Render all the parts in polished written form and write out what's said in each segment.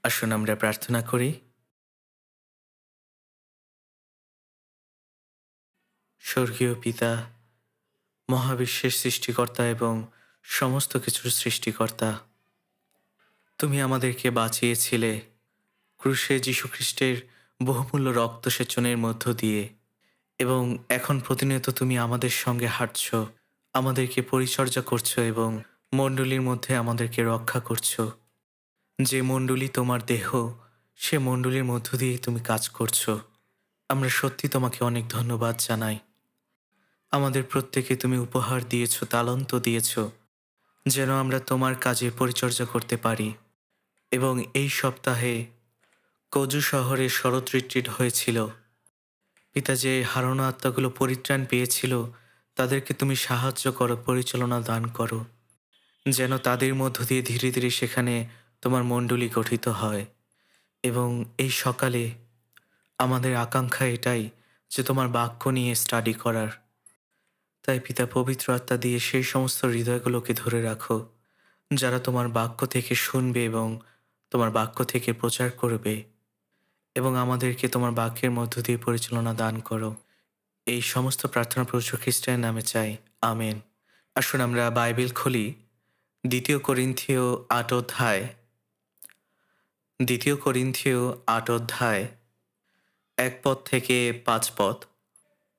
আসুন আমরা প্রার্থনা করি। স্বর্গীয় পিতা, মহাবিশ্বের সৃষ্টিকর্তা এবং সমস্ত কিছুর সৃষ্টিকর্তা, তুমি আমাদেরকে বাঁচিয়েছিলে ক্রুশে যীশুখ্রিস্টের বহুমূল্য রক্তসেচনের মধ্য দিয়ে, এবং এখন প্রতিনিয়ত তুমি আমাদের সঙ্গে হাঁটছ, আমাদেরকে পরিচর্যা করছো এবং মণ্ডলীর মধ্যে আমাদেরকে রক্ষা করছো। যে মণ্ডলী তোমার দেহ, সে মণ্ডলীর মধ্য দিয়েই তুমি কাজ করছো। আমরা সত্যি তোমাকে অনেক ধন্যবাদ জানাই। আমাদের প্রত্যেকে তুমি উপহার দিয়েছ, তালন্ত দিয়েছ, যেন আমরা তোমার কাজে পরিচর্যা করতে পারি। এবং এই সপ্তাহে কজু শহরে শরৎ রিট্রিট হয়েছিল। পিতা, যে হারানো আত্মাগুলো পরিত্রাণ পেয়েছিল, তাদেরকে তুমি সাহায্য করো, পরিচালনা দান করো, যেন তাদের মধ্য দিয়ে ধীরে ধীরে সেখানে তোমার মণ্ডলী গঠিত হয়। এবং এই সকালে আমাদের আকাঙ্ক্ষা এটাই যে তোমার বাক্য নিয়ে স্টাডি করার। তাই পিতা, পবিত্র আত্মা দিয়ে সেই সমস্ত হৃদয়গুলোকে ধরে রাখো, যারা তোমার বাক্য থেকে শুনবে এবং তোমার বাক্য থেকে প্রচার করবে, এবং আমাদেরকে তোমার বাক্যের মধ্য দিয়ে পরিচালনা দান করো। এই সমস্ত প্রার্থনা প্রভু খ্রিস্টের নামে চাই, আমেন। আসুন আমরা বাইবেল খুলি। দ্বিতীয় করিন্থীয় ৮ অধ্যায়, দ্বিতীয় করিন্থীয় ৮ অধ্যায় ১ পদ থেকে ৫ পদ।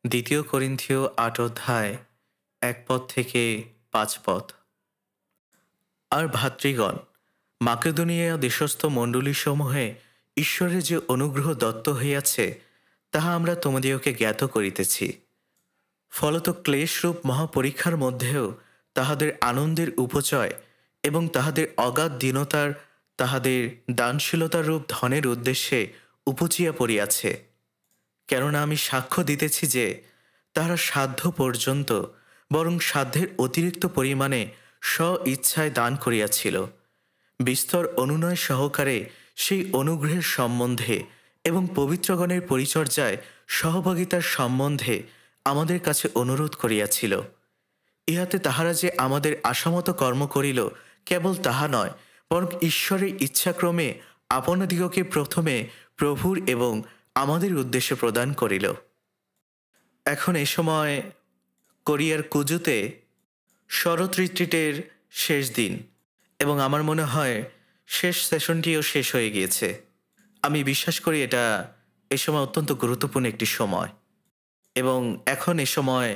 দ্বিতীয় করিন্থীয় ৮ অধ্যায় ১ পদ থেকে ৫ পদ। আর ভাতৃগণ, মাকেদোনিয়া দেশস্থ মণ্ডলীসমূহে ঈশ্বরের যে অনুগ্রহ দত্ত হইয়াছে, তাহা আমরা তোমাদিওকে জ্ঞাত করিতেছি। ফলত ক্লেশরূপ মহাপরীক্ষার মধ্যেও তাহাদের আনন্দের উপচয় এবং তাহাদের অগাধ দীনতার তাহাদের দানশীলতার রূপ ধনের উদ্দেশ্যে উপচিয়া পড়িয়াছে। কেননা আমি সাক্ষ্য দিতেছি যে তাহারা সাধ্য পর্যন্ত, বরং সাধ্যের অতিরিক্ত পরিমাণে স্ব-ইচ্ছায় দান করিয়াছিল, বিস্তর অনুনয় সহকারে সেই অনুগ্রহের সম্বন্ধে এবং পবিত্রগণের পরিচর্যায় সহভাগিতার সম্বন্ধে আমাদের কাছে অনুরোধ করিয়াছিল। ইহাতে তাহারা যে আমাদের আশামত কর্ম করিল, কেবল তাহা নয়, বরং ঈশ্বরের ইচ্ছাক্রমে আপনাদিগকে প্রথমে প্রভুর এবং আমাদের উদ্দেশ্যে প্রদান করিল। এখন এ সময় কোরিয়ার কুজুতে শরৎ রিট্রিটের শেষ দিন, এবং আমার মনে হয় শেষ সেশনটিও শেষ হয়ে গিয়েছে। আমি বিশ্বাস করি এটা এ সময় অত্যন্ত গুরুত্বপূর্ণ একটি সময়, এবং এখন এ সময়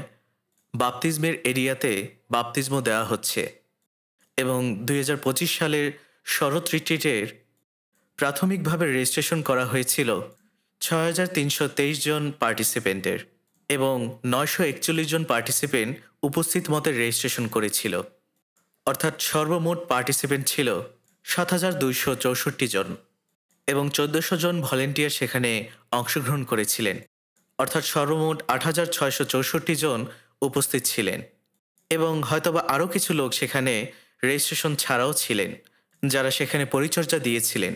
বাপ্তিজমের এরিয়াতে বাপ্তিজমও দেওয়া হচ্ছে। এবং ২০২৫ সালের শরৎ রিট্রিটের প্রাথমিকভাবে রেজিস্ট্রেশন করা হয়েছিল ৬,৩২৩ জন পার্টিসিপেন্টের, এবং ৯৪১ জন পার্টিসিপেন্ট উপস্থিত মতে রেজিস্ট্রেশন করেছিল। অর্থাৎ সর্বমোট পার্টিসিপেন্ট ছিল ৭,২৬৪ জন, এবং ১৪০০ জন ভলেন্টিয়ার সেখানে অংশগ্রহণ করেছিলেন। অর্থাৎ সর্বমোট ৮,৬৬৪ জন উপস্থিত ছিলেন, এবং হয়তোবা আরও কিছু লোক সেখানে রেজিস্ট্রেশন ছাড়াও ছিলেন, যারা সেখানে পরিচর্যা দিয়েছিলেন।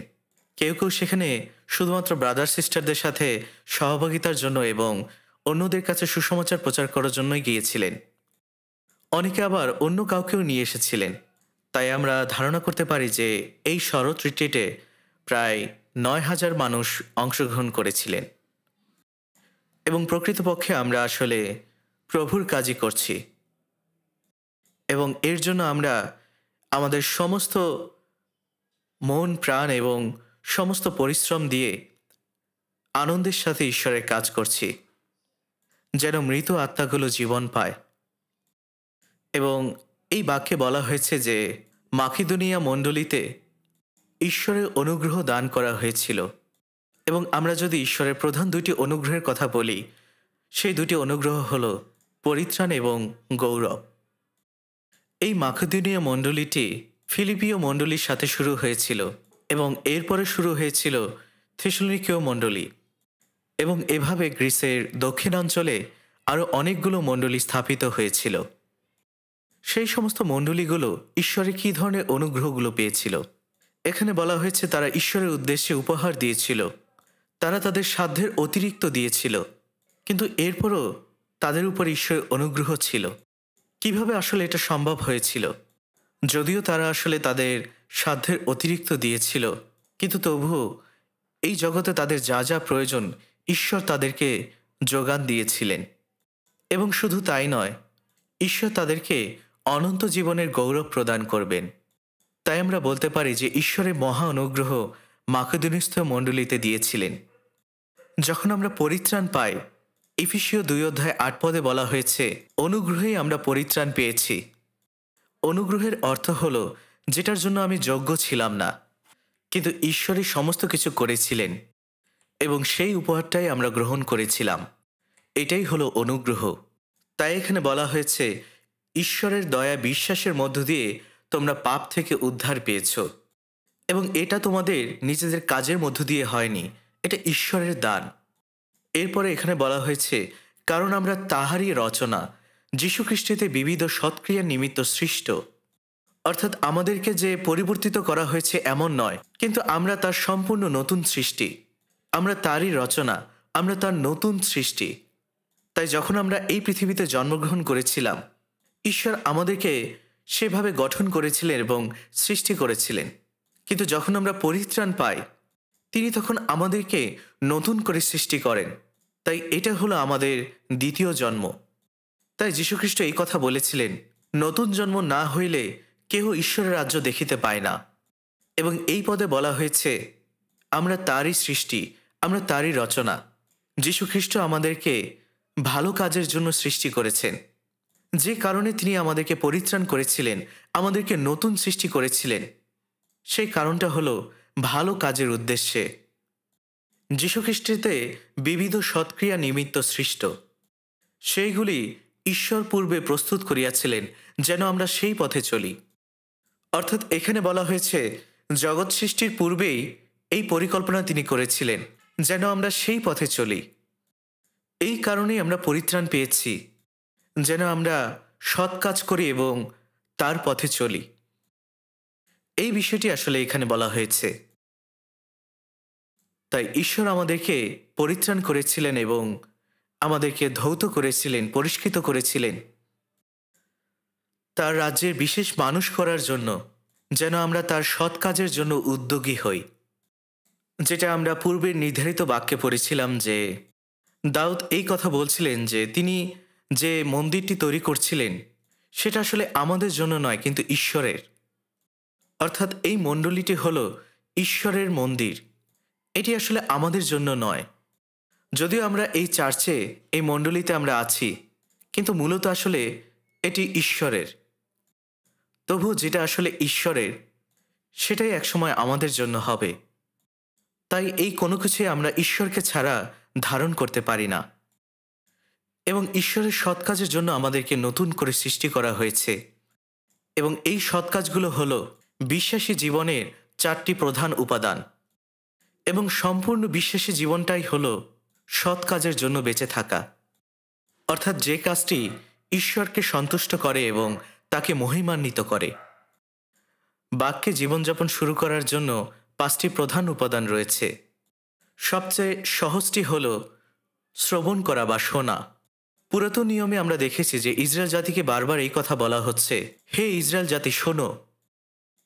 কেউ কেউ সেখানে শুধুমাত্র ব্রাদার সিস্টারদের সাথে সহভাগিতার জন্য এবং অন্যদের কাছে সুসমাচার প্রচার করার জন্যই গিয়েছিলেন। অনেকে আবার অন্য কাউকেও নিয়ে এসেছিলেন। তাই আমরা ধারণা করতে পারি যে এই শরৎ রিট্রিটে প্রায় ৯,০০০ মানুষ অংশগ্রহণ করেছিলেন। এবং প্রকৃতপক্ষে আমরা আসলে প্রভুর কাজই করছি, এবং এর জন্য আমরা আমাদের সমস্ত মন, প্রাণ এবং সমস্ত পরিশ্রম দিয়ে আনন্দের সাথে ঈশ্বরের কাজ করছি, যেন মৃত আত্মাগুলো জীবন পায়। এবং এই বাক্যে বলা হয়েছে যে মাকিদোনিয়া মণ্ডলীতে ঈশ্বরের অনুগ্রহ দান করা হয়েছিল। এবং আমরা যদি ঈশ্বরের প্রধান দুটি অনুগ্রহের কথা বলি, সেই দুটি অনুগ্রহ হল পরিত্রাণ এবং গৌরব। এই মাকিদোনিয়া মণ্ডলীটি ফিলিপীয় মণ্ডলীর সাথে শুরু হয়েছিল, এবং এরপরে শুরু হয়েছিল থেসলোনিকীয় মণ্ডলী, এবং এভাবে গ্রিসের দক্ষিণাঞ্চলে আরও অনেকগুলো মণ্ডলী স্থাপিত হয়েছিল। সেই সমস্ত মণ্ডলীগুলো ঈশ্বরের কী ধরনের অনুগ্রহগুলো পেয়েছিল? এখানে বলা হয়েছে তারা ঈশ্বরের উদ্দেশ্যে উপহার দিয়েছিল, তারা তাদের সাধ্যের অতিরিক্ত দিয়েছিল, কিন্তু এরপরও তাদের উপর ঈশ্বরের অনুগ্রহ ছিল। কিভাবে আসলে এটা সম্ভব হয়েছিল? যদিও তারা আসলে তাদের সাধ্যের অতিরিক্ত দিয়েছিল, কিন্তু তবুও এই জগতে তাদের যা যা প্রয়োজন ঈশ্বর তাদেরকে যোগান দিয়েছিলেন। এবং শুধু তাই নয়, ঈশ্বর তাদেরকে অনন্ত জীবনের গৌরব প্রদান করবেন। তাই আমরা বলতে পারি যে ঈশ্বরের মহা অনুগ্রহ মাকেদোনিস্থ মণ্ডলীতে দিয়েছিলেন। যখন আমরা পরিত্রাণ পাই, এফেসীয় 2:8 বলা হয়েছে, অনুগ্রহেই আমরা পরিত্রাণ পেয়েছি। অনুগ্রহের অর্থ হল যেটার জন্য আমি যোগ্য ছিলাম না, কিন্তু ঈশ্বরই সমস্ত কিছু করেছিলেন এবং সেই উপহারটাই আমরা গ্রহণ করেছিলাম। এটাই হলো অনুগ্রহ। তাই এখানে বলা হয়েছে, ঈশ্বরের দয়া বিশ্বাসের মধ্য দিয়ে তোমরা পাপ থেকে উদ্ধার পেয়েছ, এবং এটা তোমাদের নিজেদের কাজের মধ্য দিয়ে হয়নি, এটা ঈশ্বরের দান। এরপরে এখানে বলা হয়েছে, কারণ আমরা তাহারই রচনা, যীশুখ্রিস্টতে বিবিধ সৎক্রিয়ার নিমিত্ত সৃষ্ট। অর্থাৎ আমাদেরকে যে পরিবর্তিত করা হয়েছে এমন নয়, কিন্তু আমরা তার সম্পূর্ণ নতুন সৃষ্টি। আমরা তারই রচনা, আমরা তার নতুন সৃষ্টি। তাই যখন আমরা এই পৃথিবীতে জন্মগ্রহণ করেছিলাম, ঈশ্বর আমাদেরকে সেভাবে গঠন করেছিলেন এবং সৃষ্টি করেছিলেন। কিন্তু যখন আমরা পরিত্রাণ পাই, তিনি তখন আমাদেরকে নতুন করে সৃষ্টি করেন। তাই এটা হলো আমাদের দ্বিতীয় জন্ম। তাই যীশুখ্রিস্ট এই কথা বলেছিলেন, নতুন জন্ম না হইলে কেহ ঈশ্বরের রাজ্য দেখিতে পায় না। এবং এই পদে বলা হয়েছে, আমরা তারই সৃষ্টি, আমরা তারই রচনা। যীশুখ্রিস্ট আমাদেরকে ভালো কাজের জন্য সৃষ্টি করেছেন। যে কারণে তিনি আমাদেরকে পরিত্রাণ করেছিলেন, আমাদেরকে নতুন সৃষ্টি করেছিলেন, সেই কারণটা হলো ভালো কাজের উদ্দেশ্যে। যীশুখ্রিস্টতে বিবিধ সৎক্রিয়া নিমিত্ত সৃষ্ট, সেইগুলি ঈশ্বর পূর্বে প্রস্তুত করিয়াছিলেন যেন আমরা সেই পথে চলি। অর্থাৎ এখানে বলা হয়েছে, জগৎ সৃষ্টির পূর্বেই এই পরিকল্পনা তিনি করেছিলেন যেন আমরা সেই পথে চলি। এই কারণেই আমরা পরিত্রাণ পেয়েছি, যেন আমরা সৎ কাজ করি এবং তার পথে চলি। এই বিষয়টি আসলে এখানে বলা হয়েছে। তাই ঈশ্বর আমাদেরকে পরিত্রাণ করেছিলেন এবং আমাদেরকে ধৌত করেছিলেন, পরিষ্কৃত করেছিলেন তার রাজ্যের বিশেষ মানুষ করার জন্য, যেন আমরা তার সৎ কাজের জন্য উদ্যোগী হই। যেটা আমরা পূর্বের নির্ধারিত বাক্যে পড়েছিলাম যে দাউদ এই কথা বলছিলেন যে তিনি যে মন্দিরটি তৈরি করছিলেন সেটা আসলে আমাদের জন্য নয়, কিন্তু ঈশ্বরের। অর্থাৎ এই মণ্ডলীটি হলো ঈশ্বরের মন্দির, এটি আসলে আমাদের জন্য নয়। যদিও আমরা এই চার্চে, এই মণ্ডলীতে আমরা আছি, কিন্তু মূলত আসলে এটি ঈশ্বরের। তবু যেটা আসলে ঈশ্বরের, সেটাই একসময় আমাদের জন্য হবে। তাই এই কোনো কিছুই আমরা ঈশ্বরকে ছাড়া ধারণ করতে পারি না। এবং ঈশ্বরের সৎ কাজের জন্য আমাদেরকে নতুন করে সৃষ্টি করা হয়েছে। এবং এই সৎ কাজগুলো হলো বিশ্বাসী জীবনের 4টি প্রধান উপাদান। এবং সম্পূর্ণ বিশ্বাসী জীবনটাই হলো সৎ কাজের জন্য বেঁচে থাকা। অর্থাৎ যে কাজটি ঈশ্বরকে সন্তুষ্ট করে এবং তাকে মহিমান্বিত করে। বাক্যে জীবনযাপন শুরু করার জন্য 5টি প্রধান উপাদান রয়েছে। সবচেয়ে সহজটি হল শ্রবণ করা বা শোনা। পুরাতন নিয়মে আমরা দেখেছি যে ইসরায়েল জাতিকে বারবার এই কথা বলা হচ্ছে, হে ইসরায়েল জাতি শোনো।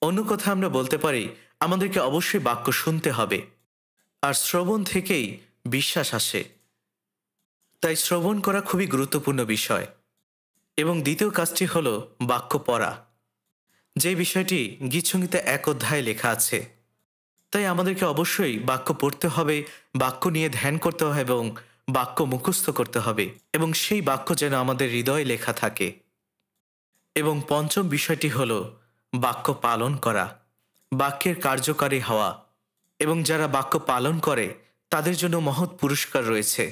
অন্য কথা আমরা বলতে পারি, আমাদেরকে অবশ্যই বাক্য শুনতে হবে, আর শ্রবণ থেকেই বিশ্বাস আসে। তাই শ্রবণ করা খুবই গুরুত্বপূর্ণ বিষয়। এবং দ্বিতীয় কাজটি হল বাক্য পড়া, যে বিষয়টি গীতসংহিতা 1 অধ্যায়ে লেখা আছে। তাই আমাদেরকে অবশ্যই বাক্য পড়তে হবে, বাক্য নিয়ে ধ্যান করতে হবে এবং বাক্য মুখস্থ করতে হবে, এবং সেই বাক্য যেন আমাদের হৃদয়ে লেখা থাকে। এবং পঞ্চম বিষয়টি হল বাক্য পালন করা, বাক্যের কার্যকারী হওয়া। এবং যারা বাক্য পালন করে তাদের জন্য মহৎ পুরস্কার রয়েছে।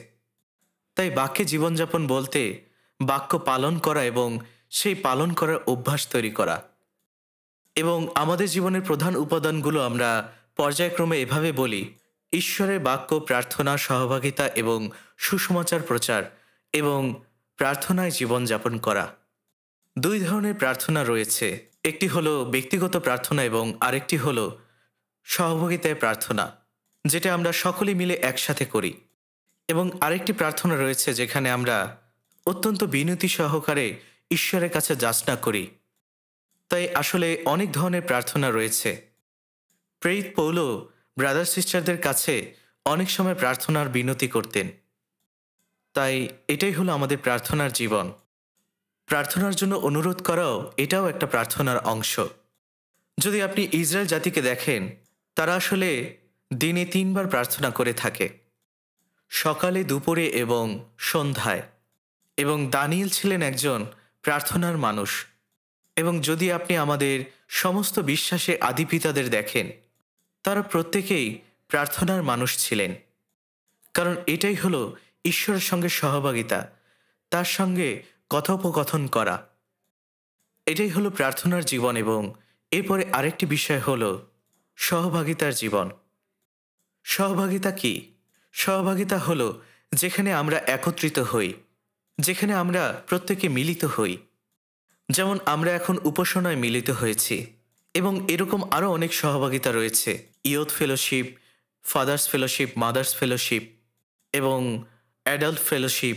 তাই বাক্যে জীবনযাপন বলতে বাক্য পালন করা এবং সেই পালন করার অভ্যাস তৈরি করা। এবং আমাদের জীবনের প্রধান উপাদানগুলো আমরা পর্যায়ক্রমে এভাবে বলি: ঈশ্বরের বাক্য, প্রার্থনা, সহভাগিতা এবং সুসমাচার প্রচার, এবং প্রার্থনায় জীবনযাপন করা। 2 ধরনের প্রার্থনা রয়েছে, একটি হলো ব্যক্তিগত প্রার্থনা এবং আরেকটি হলো সহভাগিতায় প্রার্থনা, যেটা আমরা সকলে মিলে একসাথে করি। এবং আরেকটি প্রার্থনা রয়েছে যেখানে আমরা অত্যন্ত বিনতি সহকারে ঈশ্বরের কাছে যাচনা করি। তাই আসলে অনেক ধরনের প্রার্থনা রয়েছে। প্রেরিত পৌল ব্রাদার সিস্টারদের কাছে অনেক সময় প্রার্থনার বিনতি করতেন। তাই এটাই হলো আমাদের প্রার্থনার জীবন। প্রার্থনার জন্য অনুরোধ করাও এটাও একটা প্রার্থনার অংশ। যদি আপনি ইসরায়েল জাতিকে দেখেন, তারা আসলে দিনে ৩ বার প্রার্থনা করে থাকে, সকালে, দুপুরে এবং সন্ধ্যায়। এবং দানিয়েল ছিলেন একজন প্রার্থনার মানুষ। এবং যদি আপনি আমাদের সমস্ত বিশ্বাসে আদিপিতাদের দেখেন, তারা প্রত্যেকেই প্রার্থনার মানুষ ছিলেন। কারণ এটাই হলো ঈশ্বরের সঙ্গে সহভাগিতা, তার সঙ্গে কথোপকথন করা। এটাই হলো প্রার্থনার জীবন। এবং এরপরে আরেকটি বিষয় হলো সহভাগিতার জীবন। সহভাগিতা কি? সহভাগিতা হলো যেখানে আমরা একত্রিত হই, যেখানে আমরা প্রত্যেকে মিলিত হই। যেমন আমরা এখন উপাসনায় মিলিত হয়েছি, এবং এরকম আরও অনেক সহভাগিতা রয়েছে। Youth fellowship, father's fellowship, mother's fellowship এবং অ্যাডাল্ট ফেলোশিপ।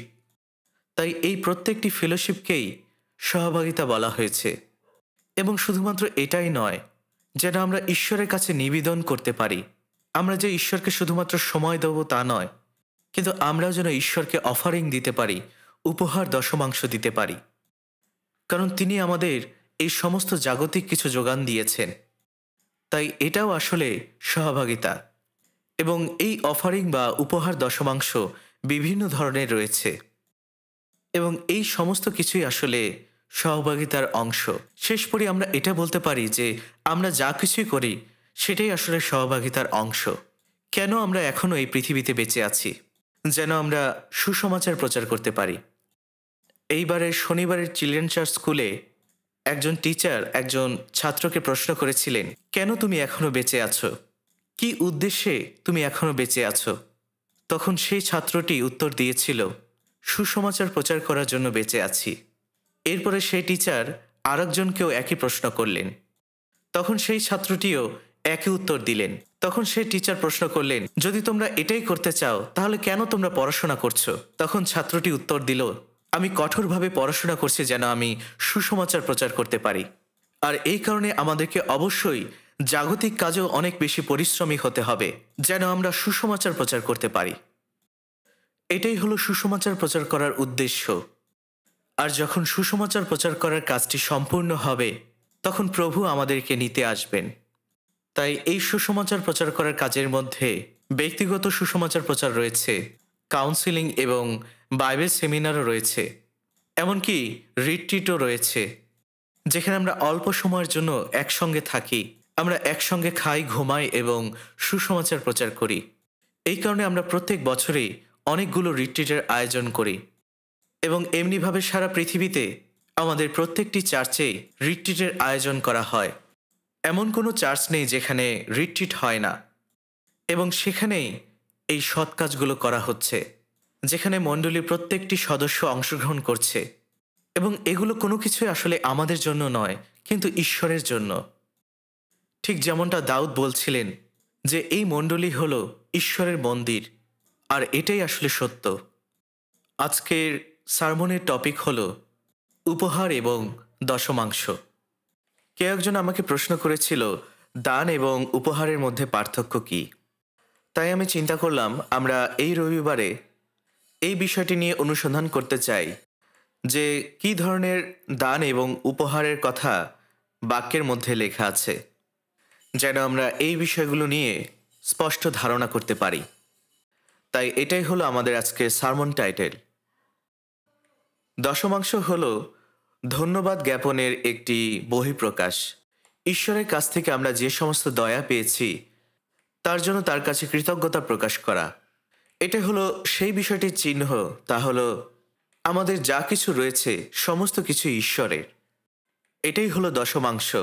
তাই এই প্রত্যেকটি ফেলোশিপকেই সহভাগিতা বলা হয়েছে। এবং শুধুমাত্র এটাই নয়, যেন আমরা ঈশ্বরের কাছে নিবেদন করতে পারি। আমরা যে ঈশ্বরকে শুধুমাত্র সময় দেব তা নয়, কিন্তু আমরাও যেন ঈশ্বরকে অফারিং দিতে পারি, উপহার দশমাংশ দিতে পারি। কারণ তিনি আমাদের এই সমস্ত জাগতিক কিছু যোগান দিয়েছেন। তাই এটাও আসলে সহভাগিতা। এবং এই অফারিং বা উপহার দশমাংশ বিভিন্ন ধরনের রয়েছে। এবং এই সমস্ত কিছুই আসলে সহভাগিতার অংশ। শেষ পরে আমরা এটা বলতে পারি যে আমরা যা কিছুই করি সেটাই আসলে সহভাগিতার অংশ। কেন আমরা এখনও এই পৃথিবীতে বেঁচে আছি? যেন আমরা সুসমাচার প্রচার করতে পারি। এইবারের শনিবারের চিলড্রেন চার্চ স্কুলে একজন টিচার একজন ছাত্রকে প্রশ্ন করেছিলেন, কেন তুমি এখনও বেঁচে আছো? কি উদ্দেশ্যে তুমি এখনও বেঁচে আছো? তখন সেই ছাত্রটি উত্তর দিয়েছিল, সুসমাচার প্রচার করার জন্য বেঁচে আছি। এরপরে সেই টিচার আরেকজনকেও একই প্রশ্ন করলেন। তখন সেই ছাত্রটিও একই উত্তর দিলেন। তখন সেই টিচার প্রশ্ন করলেন, যদি তোমরা এটাই করতে চাও তাহলে কেন তোমরা পড়াশোনা করছো? তখন ছাত্রটি উত্তর দিল, আমি কঠোরভাবে পড়াশোনা করছি যেন আমি সুসমাচার প্রচার করতে পারি। আর এই কারণে আমাদেরকে অবশ্যই জাগতিক কাজেও অনেক বেশি পরিশ্রমী হতে হবে, যেন আমরা সুসমাচার প্রচার করতে পারি। এটাই হলো সুসমাচার প্রচার করার উদ্দেশ্য। আর যখন সুসমাচার প্রচার করার কাজটি সম্পূর্ণ হবে, তখন প্রভু আমাদেরকে নিতে আসবেন। তাই এই সুসমাচার প্রচার করার কাজের মধ্যে ব্যক্তিগত সুসমাচার প্রচার রয়েছে, কাউন্সিলিং এবং বাইবেল সেমিনারও রয়েছে, এমনকি রিট্রিটও রয়েছে, যেখানে আমরা অল্প সময়ের জন্য একসঙ্গে থাকি, আমরা একসঙ্গে খাই, ঘুমাই এবং সুসমাচার প্রচার করি। এই কারণে আমরা প্রত্যেক বছরেই অনেকগুলো রিট্রিটের আয়োজন করি। এবং এমনিভাবে সারা পৃথিবীতে আমাদের প্রত্যেকটি চার্চেই রিট্রিটের আয়োজন করা হয়। এমন কোনো চার্চ নেই যেখানে রিট্রিট হয় না। এবং সেখানেই এই সৎ কাজগুলো করা হচ্ছে, যেখানে মণ্ডলীর প্রত্যেকটি সদস্য অংশগ্রহণ করছে। এবং এগুলো কোনো কিছুই আসলে আমাদের জন্য নয়, কিন্তু ঈশ্বরের জন্য। ঠিক যেমনটা দাউদ বলছিলেন যে এই মণ্ডলী হলো ঈশ্বরের মন্দির, আর এটাই আসলে সত্য। আজকের সারমনের টপিক হলো উপহার এবং দশমাংশ। কেউ একজন আমাকে প্রশ্ন করেছিল, দান এবং উপহারের মধ্যে পার্থক্য কী? তাই আমি চিন্তা করলাম আমরা এই রবিবারে এই বিষয়টি নিয়ে অনুসন্ধান করতে চাই যে কী ধরনের দান এবং উপহারের কথা বাক্যের মধ্যে লেখা আছে, যেন আমরা এই বিষয়গুলো নিয়ে স্পষ্ট ধারণা করতে পারি। তাই এটাই হলো আমাদের আজকের সারমন টাইটেল। দশমাংশ হলো ধন্যবাদ জ্ঞাপনের একটি বহিঃপ্রকাশ। ঈশ্বরের কাছ থেকে আমরা যে সমস্ত দয়া পেয়েছি তার জন্য তার কাছে কৃতজ্ঞতা প্রকাশ করা। এটা হলো সেই বিষয়টির চিহ্ন, তা হলো আমাদের যা কিছু রয়েছে সমস্ত কিছু ঈশ্বরের। এটাই হলো দশমাংশ।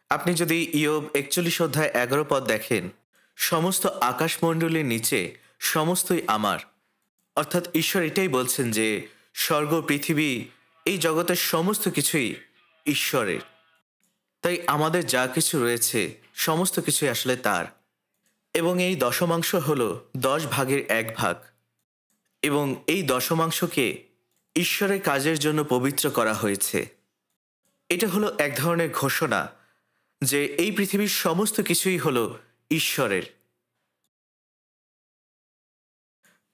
আপনি যদি ইয়োব 41 অধ্যায় 11 পদ দেখেন, সমস্ত আকাশমণ্ডলীর নিচে সমস্তই আমার। অর্থাৎ ঈশ্বর এটাই বলছেন যে স্বর্গ, পৃথিবী, এই জগতের সমস্ত কিছুই ঈশ্বরের। তাই আমাদের যা কিছু রয়েছে সমস্ত কিছুই আসলে তার। এবং এই দশমাংশ হলো 10 ভাগের 1 ভাগ। এবং এই দশমাংশকে ঈশ্বরের কাজের জন্য পবিত্র করা হয়েছে। এটা হলো এক ধরনের ঘোষণা যে এই পৃথিবীর সমস্ত কিছুই হলো ঈশ্বরের।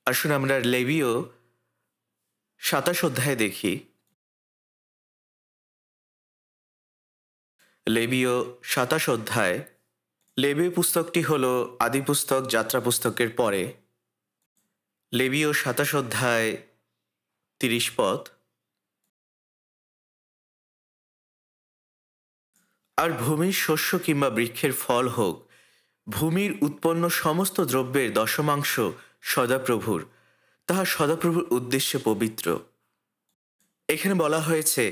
আসুন আমরা লেবীয় ২৭ অধ্যায়ে দেখি। লেবীয় ২৭ অধ্যায়। লেবীয় পুস্তকটি হল আদি পুস্তক, যাত্রা পুস্তকের পরে। লেবীয় ২৭ অধ্যায় ৩০ পদ। আর ভূমির শস্য কিংবা বৃক্ষের ফল হোক, ভূমির উৎপন্ন সমস্ত দ্রব্যের দশমাংশ সদাপ্রভুর, তাহা সদাপ্রভুর উদ্দেশ্যে পবিত্র। এখানে বলা হয়েছে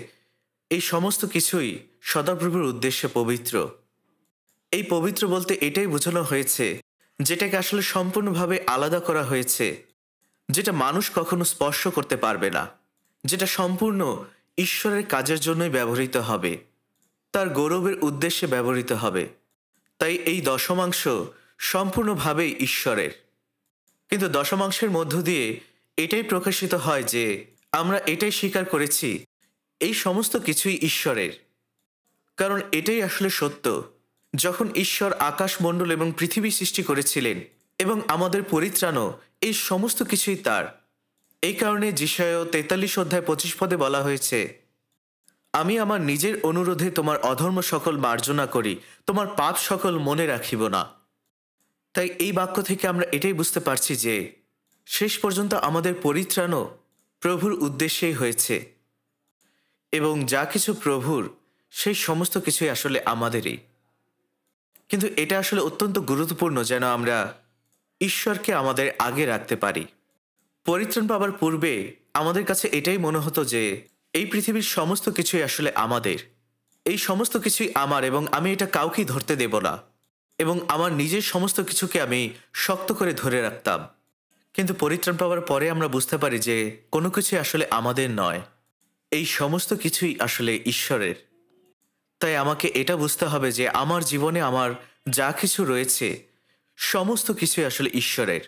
এই সমস্ত কিছুই সদাপ্রভুর উদ্দেশ্যে পবিত্র। এই পবিত্র বলতে এটাই বোঝানো হয়েছে যেটাকে আসলে সম্পূর্ণভাবে আলাদা করা হয়েছে, যেটা মানুষ কখনো স্পর্শ করতে পারবে না, যেটা সম্পূর্ণ ঈশ্বরের কাজের জন্যই ব্যবহৃত হবে, তার গৌরবের উদ্দেশ্যে ব্যবহৃত হবে। তাই এই দশমাংশ সম্পূর্ণভাবেই ঈশ্বরের। কিন্তু দশমাংশের মধ্য দিয়ে এটাই প্রকাশিত হয় যে আমরা এটাই স্বীকার করেছি এই সমস্ত কিছুই ঈশ্বরের। কারণ এটাই আসলে সত্য, যখন ঈশ্বর আকাশমণ্ডল এবং পৃথিবী সৃষ্টি করেছিলেন এবং আমাদের পরিত্রাণও, এই সমস্ত কিছুই তার। এই কারণে যিশায়া ৪৩ অধ্যায় ২৫ পদে বলা হয়েছে, আমি আমার নিজের অনুরোধে তোমার অধর্ম সকল মার্জনা করি, তোমার পাপ সকল মনে রাখিব না। তাই এই বাক্য থেকে আমরা এটাই বুঝতে পারছি যে শেষ পর্যন্ত আমাদের পরিত্রাণও প্রভুর উদ্দেশ্যেই হয়েছে, এবং যা কিছু প্রভুর সেই সমস্ত কিছুই আসলে আমাদেরই। কিন্তু এটা আসলে অত্যন্ত গুরুত্বপূর্ণ যেন আমরা ঈশ্বরকে আমাদের আগে রাখতে পারি। পরিত্রাণ পাবার পূর্বে আমাদের কাছে এটাই মনে হতো যে এই পৃথিবীর সমস্ত কিছুই আসলে আমাদের, এই সমস্ত কিছুই আমার এবং আমি এটা কাউকেই ধরতে দেব না, এবং আমার নিজের সমস্ত কিছুকে আমি শক্ত করে ধরে রাখতাম। কিন্তু পরিত্রাণ পাওয়ার পরে আমরা বুঝতে পারি যে কোনো কিছুই আসলে আমাদের নয়, এই সমস্ত কিছুই আসলে ঈশ্বরের। তাই আমাকে এটা বুঝতে হবে যে আমার জীবনে আমার যা কিছু রয়েছে সমস্ত কিছুই আসলে ঈশ্বরের,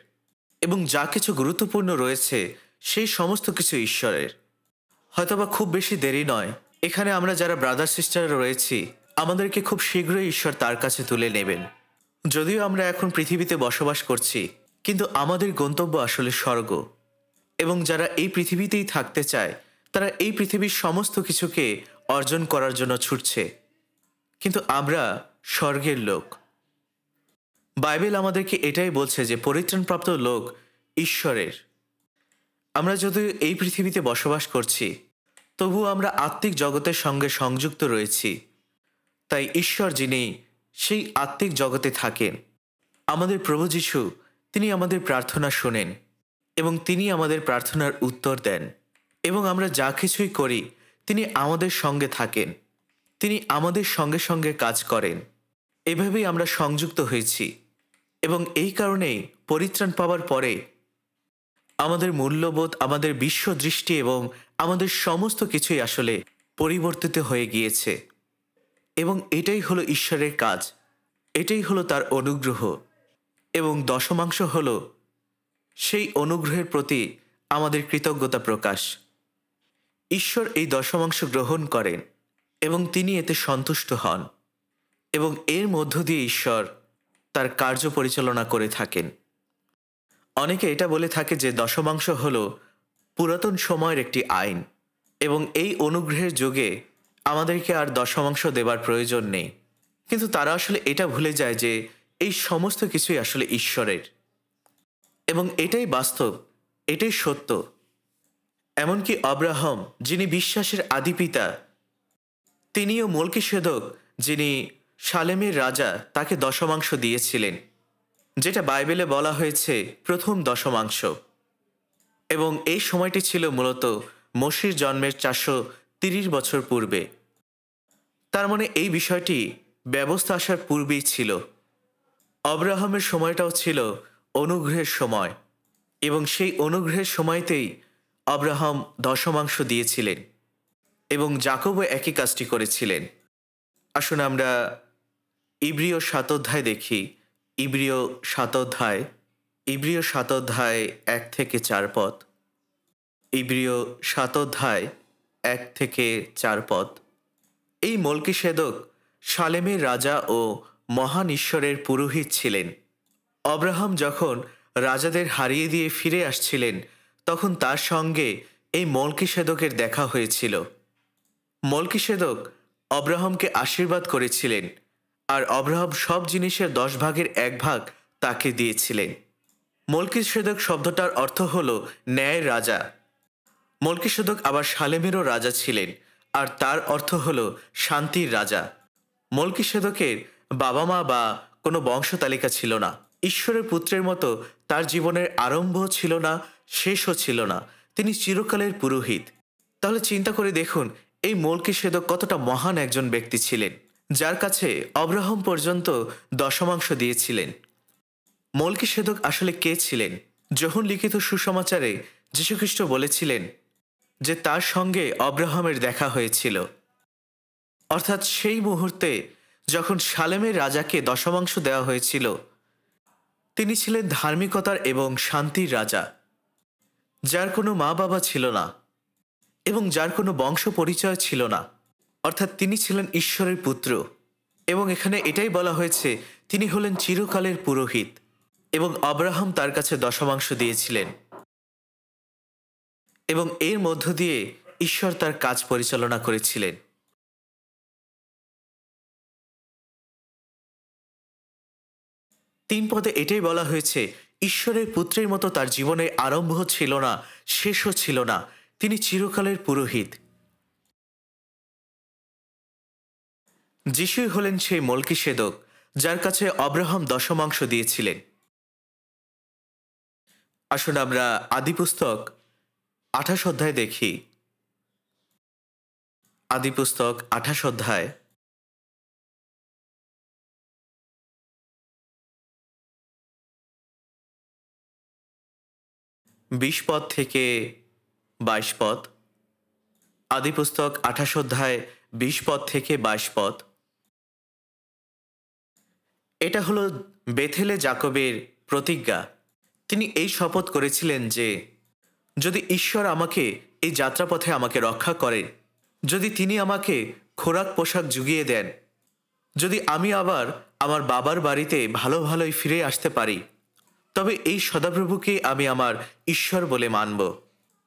এবং যা কিছু গুরুত্বপূর্ণ রয়েছে সেই সমস্ত কিছু ঈশ্বরের। হয়তোবা খুব বেশি দেরি নয়, এখানে আমরা যারা ব্রাদার সিস্টাররা রয়েছি আমাদেরকে খুব শীঘ্রই ঈশ্বর তার কাছে তুলে নেবেন। যদিও আমরা এখন পৃথিবীতে বসবাস করছি, কিন্তু আমাদের গন্তব্য আসলে স্বর্গ, এবং যারা এই পৃথিবীতেই থাকতে চায় তারা এই পৃথিবীর সমস্ত কিছুকে অর্জন করার জন্য ছুটছে, কিন্তু আমরা স্বর্গের লোক। বাইবেল আমাদেরকে এটাই বলছে যে পরিত্রাণপ্রাপ্ত লোক ঈশ্বরের। আমরা যদিও এই পৃথিবীতে বসবাস করছি, তবুও আমরা আত্মিক জগতের সঙ্গে সংযুক্ত রয়েছি। তাই ঈশ্বর যিনি সেই আত্মিক জগতে থাকেন, আমাদের প্রভু যীশু, তিনি আমাদের প্রার্থনা শোনেন এবং তিনি আমাদের প্রার্থনার উত্তর দেন, এবং আমরা যা কিছুই করি তিনি আমাদের সঙ্গে থাকেন, তিনি আমাদের সঙ্গে সঙ্গে কাজ করেন। এভাবেই আমরা সংযুক্ত হয়েছি, এবং এই কারণেই পরিত্রাণ পাওয়ার পরে আমাদের মূল্যবোধ, আমাদের বিশ্ব দৃষ্টি এবং আমাদের সমস্ত কিছুই আসলে পরিবর্তিত হয়ে গিয়েছে। এবং এটাই হলো ঈশ্বরের কাজ, এটাই হলো তার অনুগ্রহ, এবং দশমাংশ হলো সেই অনুগ্রহের প্রতি আমাদের কৃতজ্ঞতা প্রকাশ। ঈশ্বর এই দশমাংশ গ্রহণ করেন এবং তিনি এতে সন্তুষ্ট হন, এবং এর মধ্য দিয়ে ঈশ্বর তার কার্য পরিচালনা করে থাকেন। অনেকে এটা বলে থাকে যে দশমাংশ হল পুরাতন সময়ের একটি আইন, এবং এই অনুগ্রহের যুগে আমাদেরকে আর দশমাংশ দেবার প্রয়োজন নেই। কিন্তু তারা আসলে এটা ভুলে যায় যে এই সমস্ত কিছুই আসলে ঈশ্বরের, এবং এটাই বাস্তব, এটাই সত্য। এমনকি আব্রাহাম, যিনি বিশ্বাসের আদিপিতা, তিনিও মলকিসেদক, যিনি শালেমের রাজা, তাকে দশমাংশ দিয়েছিলেন, যেটা বাইবেলে বলা হয়েছে প্রথম দশমাংশ। এবং এই সময়টি ছিল মূলত মসির জন্মের 430 বছর পূর্বে। তার মানে এই বিষয়টি ব্যবস্থা আসার পূর্বেই ছিল। আব্রাহামের সময়টাও ছিল অনুগ্রহের সময়, এবং সেই অনুগ্রহের সময়তেই আব্রাহাম দশমাংশ দিয়েছিলেন, এবং যাকবও একই কাজটি করেছিলেন। আসুন আমরা ইব্রিয় 7 অধ্যায় দেখি। ইব্রিয় 7 অধ্যায়, ইব্রিয় 7 অধ্যায় 1 থেকে 4 পদ। ইব্রিয় 7 অধ্যায় 1 থেকে 4 পদ। এই মলকিসেদক শালেমের রাজা ও মহান ঈশ্বরের পুরোহিত ছিলেন। আব্রাহাম যখন রাজাদের হারিয়ে দিয়ে ফিরে আসছিলেন, তখন তার সঙ্গে এই মলকিসেদকের দেখা হয়েছিল। মলকিসেদক অব্রাহামকে আশীর্বাদ করেছিলেন, আর অব্রাহাম সব জিনিসের 10 ভাগের 1 ভাগ তাকে দিয়েছিলেন। মলকিসেদক শব্দটার অর্থ হল ন্যায়ের রাজা। মলকিসেদক আবার শালেমেরও রাজা ছিলেন, আর তার অর্থ হল শান্তির রাজা। মলকিসেদকের বাবা মা বা কোনো বংশতালিকা ছিল না। ঈশ্বরের পুত্রের মতো তার জীবনের আরম্ভও ছিল না, শেষও ছিল না। তিনি চিরকালের পুরোহিত। তাহলে চিন্তা করে দেখুন, এই মলকিসেদক কতটা মহান একজন ব্যক্তি ছিলেন, যার কাছে অব্রাহাম পর্যন্ত দশমাংশ দিয়েছিলেন। মলকিসেদক আসলে কে ছিলেন? যোহন লিখিত সুসমাচারে যীশুখ্রিস্ট বলেছিলেন যে তার সঙ্গে অব্রাহামের দেখা হয়েছিল, অর্থাৎ সেই মুহূর্তে যখন শালেমের রাজাকে দশমাংশ দেওয়া হয়েছিল, তিনি ছিলেন ধার্মিকতার এবং শান্তির রাজা, যার কোনো মা বাবা ছিল না এবং যার কোনো বংশ পরিচয় ছিল না। অর্থাৎ তিনি ছিলেন ঈশ্বরের পুত্র। এবং এখানে এটাই বলা হয়েছে, তিনি হলেন চিরকালের পুরোহিত এবং অব্রাহাম তার কাছে দশমাংশ দিয়েছিলেন, এবং এর মধ্য দিয়ে ঈশ্বর তার কাজ পরিচালনা করেছিলেন। তিন পদে এটাই বলা হয়েছে, ঈশ্বরের পুত্রের মতো তার জীবনের আরম্ভ ছিল না, শেষও ছিল না। তিনি চিরকালের পুরোহিত। যিশুই হলেন সেই মলকিসেদক, যার কাছে অব্রাহাম দশমাংশ দিয়েছিলেন। আসুন আমরা আদিপুস্তক 28 অধ্যায় দেখি। আদিপুস্তক 28 অধ্যায় 20 পদ থেকে 22 পদ। আদিপুস্তক 28 অধ্যায় 20 পদ থেকে 22 পদ। এটা হলো বেথেলে যাকবের প্রতিজ্ঞা। তিনি এই শপথ করেছিলেন যে যদি ঈশ্বর আমাকে এই যাত্রাপথে আমাকে রক্ষা করেন, যদি তিনি আমাকে খোরাক পোশাক জুগিয়ে দেন, যদি আমি আবার আমার বাবার বাড়িতে ভালো ভালোই ফিরে আসতে পারি, তবে এই সদাপ্রভুকে আমি আমার ঈশ্বর বলে মানব।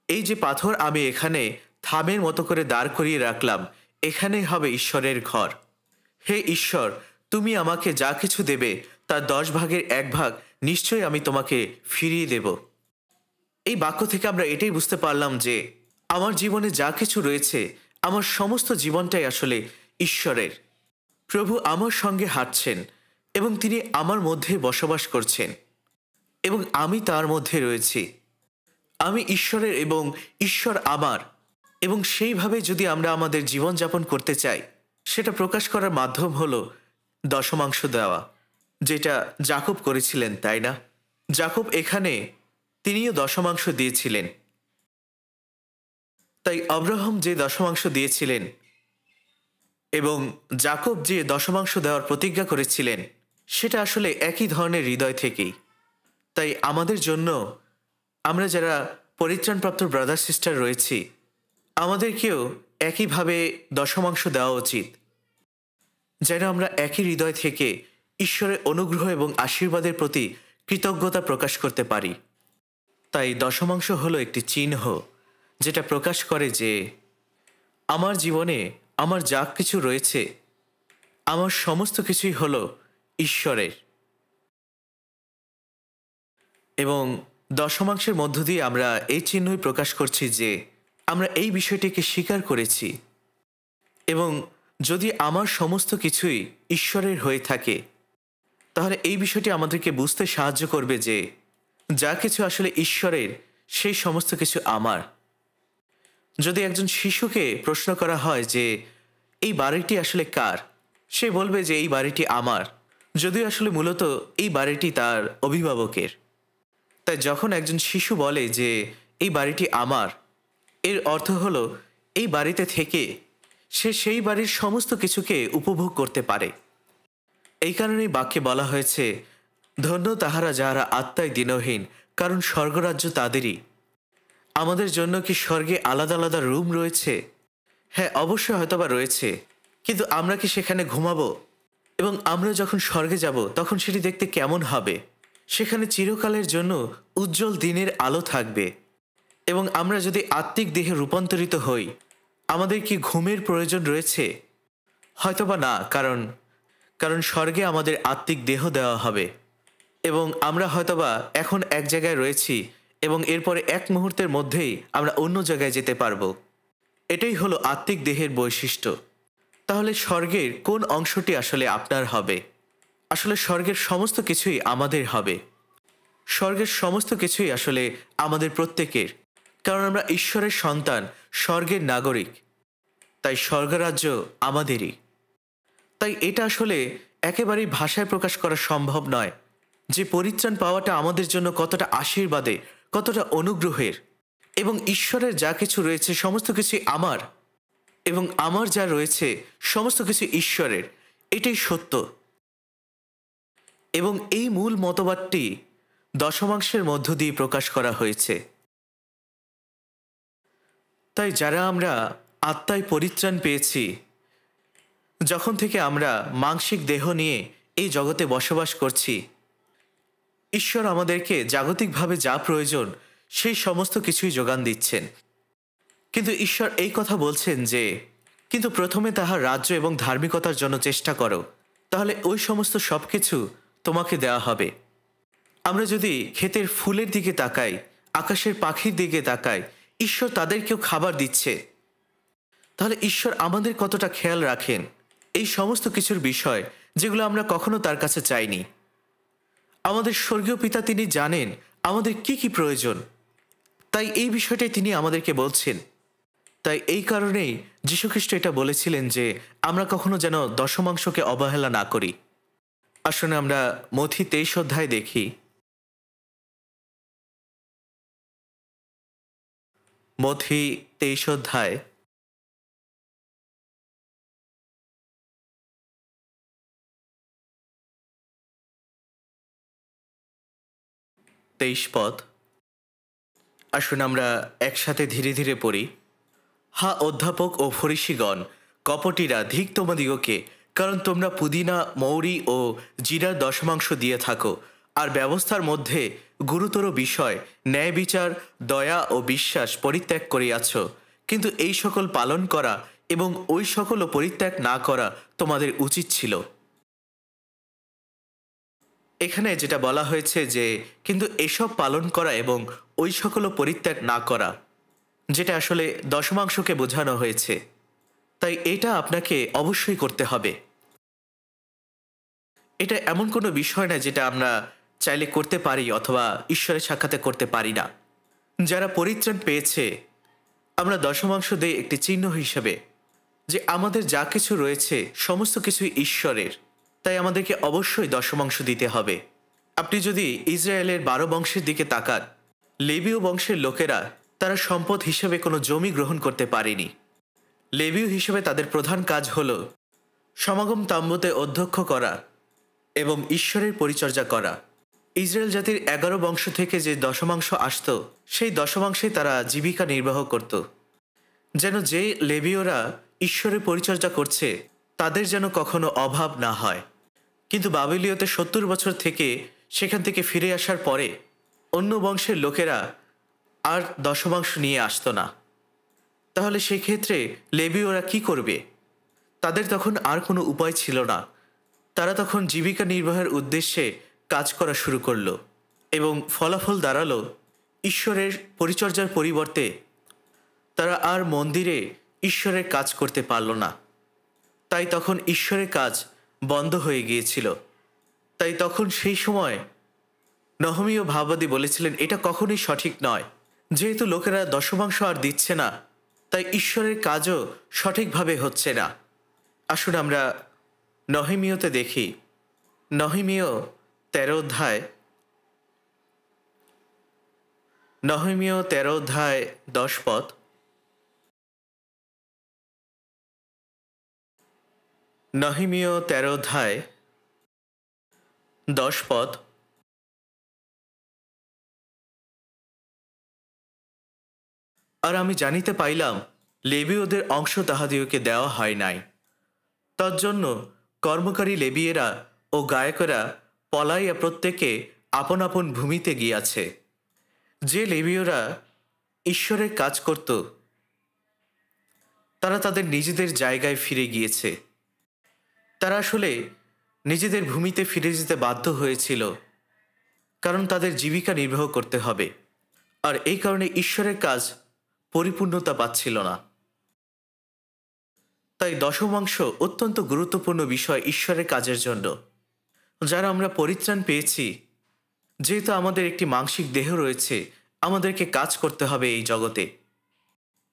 এই যে পাথর আমি এখানে থামের মতো করে দাঁড় করিয়ে রাখলাম, এখানেই হবে ঈশ্বরের ঘর। হে ঈশ্বর, তুমি আমাকে যা কিছু দেবে তার 10 ভাগের 1 ভাগ নিশ্চয়ই আমি তোমাকে ফিরিয়ে দেব। এই বাক্য থেকে আমরা এটাই বুঝতে পারলাম যে আমার জীবনে যা কিছু রয়েছে, আমার সমস্ত জীবনটাই আসলে ঈশ্বরের। প্রভু আমার সঙ্গে হাঁটছেন এবং তিনি আমার মধ্যে বসবাস করছেন এবং আমি তার মধ্যে রয়েছি। আমি ঈশ্বরের এবং ঈশ্বর আমার। এবং সেইভাবে যদি আমরা আমাদের জীবনযাপন করতে চাই, সেটা প্রকাশ করার মাধ্যম হলো দশমাংশ দেওয়া, যেটা যাকব করেছিলেন, তাই না? যাকব এখানে তিনিও দশমাংশ দিয়েছিলেন। তাই আব্রাহাম যে দশমাংশ দিয়েছিলেন এবং যাকব যে দশমাংশ দেওয়ার প্রতিজ্ঞা করেছিলেন, সেটা আসলে একই ধরনের হৃদয় থেকেই। তাই আমাদের জন্য, আমরা যারা পরিত্রাণপ্রাপ্ত ব্রাদার সিস্টার রয়েছি, আমাদেরকেও একইভাবে দশমাংশ দেওয়া উচিত, যেন আমরা একই হৃদয় থেকে ঈশ্বরের অনুগ্রহ এবং আশীর্বাদের প্রতি কৃতজ্ঞতা প্রকাশ করতে পারি। তাই দশমাংশ হলো একটি চিহ্ন, যেটা প্রকাশ করে যে আমার জীবনে আমার যা কিছু রয়েছে, আমার সমস্ত কিছুই হলো ঈশ্বরের। এবং দশমাংশের মধ্য দিয়ে আমরা এই চিহ্নই প্রকাশ করছি যে আমরা এই বিষয়টিকে স্বীকার করেছি। এবং যদি আমার সমস্ত কিছুই ঈশ্বরের হয়ে থাকে, তাহলে এই বিষয়টি আমাদেরকে বুঝতে সাহায্য করবে যে যা কিছু আসলে ঈশ্বরের, সেই সমস্ত কিছু আমার। যদি একজন শিশুকে প্রশ্ন করা হয় যে এই বাড়িটি আসলে কার, সে বলবে যে এই বাড়িটি আমার, যদিও আসলে মূলত এই বাড়িটি তার অভিভাবকের। তাই যখন একজন শিশু বলে যে এই বাড়িটি আমার, এর অর্থ হলো এই বাড়িতে থেকে সে সেই বাড়ির সমস্ত কিছুকে উপভোগ করতে পারে। এই কারণেই বাক্যে বলা হয়েছে, ধন্য তাহারা যাহারা আত্মায় দীনহীন, কারণ স্বর্গরাজ্য তাদেরই। আমাদের জন্য কি স্বর্গে আলাদা আলাদা রুম রয়েছে? হ্যাঁ, অবশ্যই হয়তোবা রয়েছে, কিন্তু আমরা কি সেখানে ঘুমাবো? এবং আমরা যখন স্বর্গে যাব তখন সেটি দেখতে কেমন হবে? সেখানে চিরকালের জন্য উজ্জ্বল দিনের আলো থাকবে। এবং আমরা যদি আত্মিক দেহে রূপান্তরিত হই, আমাদের কি ঘুমের প্রয়োজন রয়েছে? হয়তোবা না, কারণ কারণ স্বর্গে আমাদের আত্মিক দেহ দেওয়া হবে এবং আমরা হয়তোবা এখন এক জায়গায় রয়েছি এবং এরপরে এক মুহূর্তের মধ্যেই আমরা অন্য জায়গায় যেতে পারবো। এটাই হলো আত্মিক দেহের বৈশিষ্ট্য। তাহলে স্বর্গের কোন অংশটি আসলে আপনার হবে? আসলে স্বর্গের সমস্ত কিছুই আমাদের হবে। স্বর্গের সমস্ত কিছুই আসলে আমাদের প্রত্যেকের, কারণ আমরা ঈশ্বরের সন্তান, স্বর্গের নাগরিক। তাই স্বর্গরাজ্য আমাদেরই। তাই এটা আসলে একেবারেই ভাষায় প্রকাশ করা সম্ভব নয় যে পরিত্রাণ পাওয়াটা আমাদের জন্য কতটা আশীর্বাদে, কতটা অনুগ্রহের। এবং ঈশ্বরের যা কিছু রয়েছে সমস্ত কিছুই আমার, এবং আমার যা রয়েছে সমস্ত কিছু ঈশ্বরের। এটাই সত্য। এবং এই মূল মতবাদটি দশমাংশের মধ্য দিয়ে প্রকাশ করা হয়েছে। তাই যারা আমরা আত্মায় পরিত্রাণ পেয়েছি, যখন থেকে আমরা মাংসিক দেহ নিয়ে এই জগতে বসবাস করছি, ঈশ্বর আমাদেরকে জাগতিকভাবে যা প্রয়োজন সেই সমস্ত কিছুই যোগান দিচ্ছেন। কিন্তু ঈশ্বর এই কথা বলছেন যে কিন্তু প্রথমে তাহার রাজ্য এবং ধার্মিকতার জন্য চেষ্টা করো, তাহলে ওই সমস্ত সব কিছু তোমাকে দেওয়া হবে। আমরা যদি ক্ষেতের ফুলের দিকে তাকাই, আকাশের পাখির দিকে তাকাই, ঈশ্বর তাদেরকেও খাবার দিচ্ছে। তাহলে ঈশ্বর আমাদের কতটা খেয়াল রাখেন এই সমস্ত কিছুর বিষয়, যেগুলো আমরা কখনো তার কাছে চাইনি। আমাদের স্বর্গীয় পিতা তিনি জানেন আমাদের কি কি প্রয়োজন, তাই এই বিষয়টাই তিনি আমাদেরকে বলছেন। তাই এই কারণেই যীশুখ্রিস্ট এটা বলেছিলেন যে আমরা কখনো যেন দশমাংশকে অবহেলা না করি। আসলে আমরা মথি 23 অধ্যায় দেখি। মথি 23 অধ্যায় 23 পদ। আসুন আমরা একসাথে ধীরে ধীরে পড়ি। হা অধ্যাপক ও ফরিসিগণ, কপটিরা, ধিক তোমাদিগকে, কারণ তোমরা পুদিনা, মৌরি ও জিরার দশমাংশ দিয়ে থাকো, আর ব্যবস্থার মধ্যে গুরুতর বিষয় ন্যায় বিচার, দয়া ও বিশ্বাস পরিত্যাগ করিয়াছ। কিন্তু এই সকল পালন করা এবং ওই সকলও পরিত্যাগ না করা তোমাদের উচিত ছিল। এখানে যেটা বলা হয়েছে যে কিন্তু এসব পালন করা এবং ওই সকলও পরিত্যাগ না করা, যেটা আসলে দশমাংশকে বোঝানো হয়েছে। তাই এটা আপনাকে অবশ্যই করতে হবে। এটা এমন কোনো বিষয় না যেটা আমরা চাইলে করতে পারি অথবা ঈশ্বরের সাক্ষাতে করতে পারি না। যারা পরিত্রাণ পেয়েছে, আমরা দশমাংশ দেই একটি চিহ্ন হিসেবে যে আমাদের যা কিছু রয়েছে সমস্ত কিছুই ঈশ্বরের। তাই আমাদেরকে অবশ্যই দশমাংশ দিতে হবে। আপনি যদি ইসরায়েলের 12 বংশের দিকে তাকান, লেবীয় বংশের লোকেরা তারা সম্পদ হিসেবে কোনো জমি গ্রহণ করতে পারেনি। লেবীয় হিসেবে তাদের প্রধান কাজ হল সমাগম তাম্বুতে অধ্যক্ষ করা এবং ঈশ্বরের পরিচর্যা করা। ইসরায়েল জাতির 11 বংশ থেকে যে দশমাংশ আসত, সেই দশমাংশে তারা জীবিকা নির্বাহ করত, যেন যে লেবীয়রা ঈশ্বরের পরিচর্যা করছে তাদের যেন কখনো অভাব না হয়। কিন্তু বাবিলীয়তে 70 বছর থেকে সেখান থেকে ফিরে আসার পরে অন্য বংশের লোকেরা আর দশমাংশ নিয়ে আসতো না। তাহলে সেক্ষেত্রে লেবীয়রা কি করবে? তাদের তখন আর কোনো উপায় ছিল না। তারা তখন জীবিকা নির্বাহের উদ্দেশ্যে কাজ করা শুরু করলো এবং ফলাফল দাঁড়ালো ঈশ্বরের পরিচর্যার পরিবর্তে তারা আর মন্দিরে ঈশ্বরের কাজ করতে পারল না। তাই তখন ঈশ্বরের কাজ বন্ধ হয়ে গিয়েছিল। তাই তখন সেই সময় নহমীয় ভাববাদী বলেছিলেন এটা কখনোই সঠিক নয়। যেহেতু লোকেরা দশমাংশ আর দিচ্ছে না, তাই ঈশ্বরের কাজও সঠিকভাবে হচ্ছে না। আসুন আমরা নহেমীয়তে দেখি। নহেমীয় 13 অধ্যায় 10 পদ। নহেমীয় 13 অধ্যায় 10 পদ। আর আমি জানিতে পাইলাম লেবীয়দের অংশ তাহাদিওকে দেওয়া হয় নাই। তজ্জন্য কর্মকারী লেবীয়েরা ও গায়কেরা পলাইয়া প্রত্যেকে আপন আপন ভূমিতে গিয়াছে। যে লেবীয়রা ঈশ্বরের কাজ করত তারা তাদের নিজেদের জায়গায় ফিরে গিয়েছে। তারা আসলে নিজেদের ভূমিতে ফিরে যেতে বাধ্য হয়েছিল, কারণ তাদের জীবিকা নির্বাহ করতে হবে। আর এই কারণে ঈশ্বরের কাজ পরিপূর্ণতা পাচ্ছিল না। তাই দশমাংশ অত্যন্ত গুরুত্বপূর্ণ বিষয় ঈশ্বরের কাজের জন্য। যারা আমরা পরিত্রাণ পেয়েছি, যেহেতু আমাদের একটি মাংসিক দেহ রয়েছে, আমাদেরকে কাজ করতে হবে এই জগতে,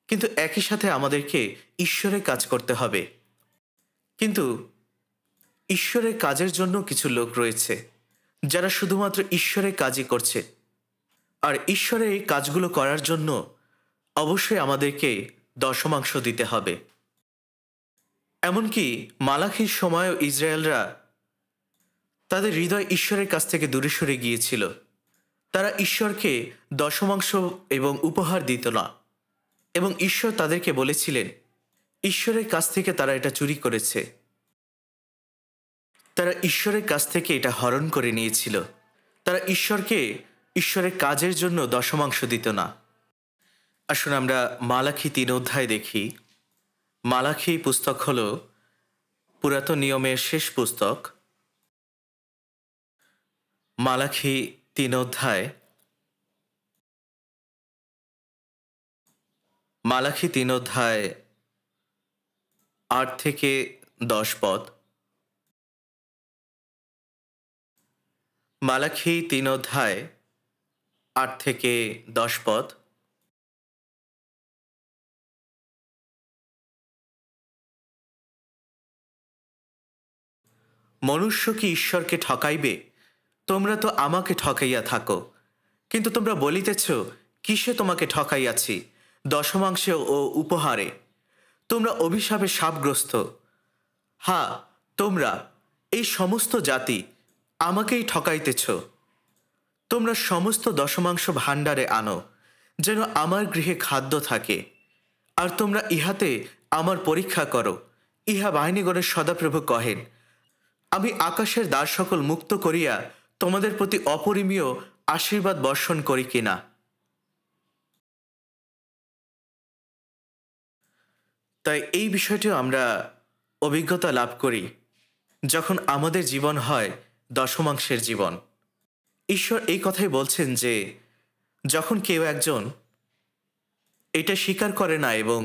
কিন্তু একই সাথে আমাদেরকে ঈশ্বরের কাজ করতে হবে। কিন্তু ঈশ্বরের কাজের জন্য কিছু লোক রয়েছে যারা শুধুমাত্র ঈশ্বরের কাজই করছে। আর ঈশ্বরের এই কাজগুলো করার জন্য অবশ্যই আমাদেরকে দশমাংশ দিতে হবে। এমনকি মালাখির সময়ও ইসরায়েলরা তাদের হৃদয় ঈশ্বরের কাছ থেকে দূরে সরে গিয়েছিল। তারা ঈশ্বরকে দশমাংশ এবং উপহার দিত না, এবং ঈশ্বর তাদেরকে বলেছিলেন ঈশ্বরের কাছ থেকে তারা এটা চুরি করেছে। তারা ঈশ্বরের কাছ থেকে এটা হরণ করে নিয়েছিল। তারা ঈশ্বরকে ঈশ্বরের কাজের জন্য দশমাংশ দিত না। আসুন আমরা মালাখি 3 অধ্যায় দেখি। মালাখি পুস্তক হল পুরাতন নিয়মের শেষ পুস্তক। মালাখি 3 অধ্যায়, মালাখি 3 অধ্যায় 8 থেকে 10 পদ। মালাখি 3 অধ্যায় 8 থেকে 10 পদ। মনুষ্য কি ঈশ্বরকে ঠকাইবে? তোমরা তো আমাকে ঠকাইয়া থাকো। কিন্তু তোমরা বলিতেছ, কিসে তোমাকে ঠকাইয়াছি? দশমাংশে ও উপহারে। তোমরা অভিশাপে শাপগ্রস্ত। হ্যাঁ, তোমরা এই সমস্ত জাতি আমাকেই ঠকাইতেছ। তোমরা সমস্ত দশমাংশ ভাণ্ডারে আনো, যেন আমার গৃহে খাদ্য থাকে। আর তোমরা ইহাতে আমার পরীক্ষা করো। ইহা বাহিনীগণের সদাপ্রভু কহেন, আমি আকাশের দ্বার সকল মুক্ত করিয়া তোমাদের প্রতি অপরিমেয় আশীর্বাদ বর্ষণ করি কিনা। তাই এই বিষয়টিও আমরা অভিজ্ঞতা লাভ করি যখন আমাদের জীবন হয় দশমাংশের জীবন। ঈশ্বর এই কথাই বলছেন যে যখন কেউ একজন এটা স্বীকার করে না এবং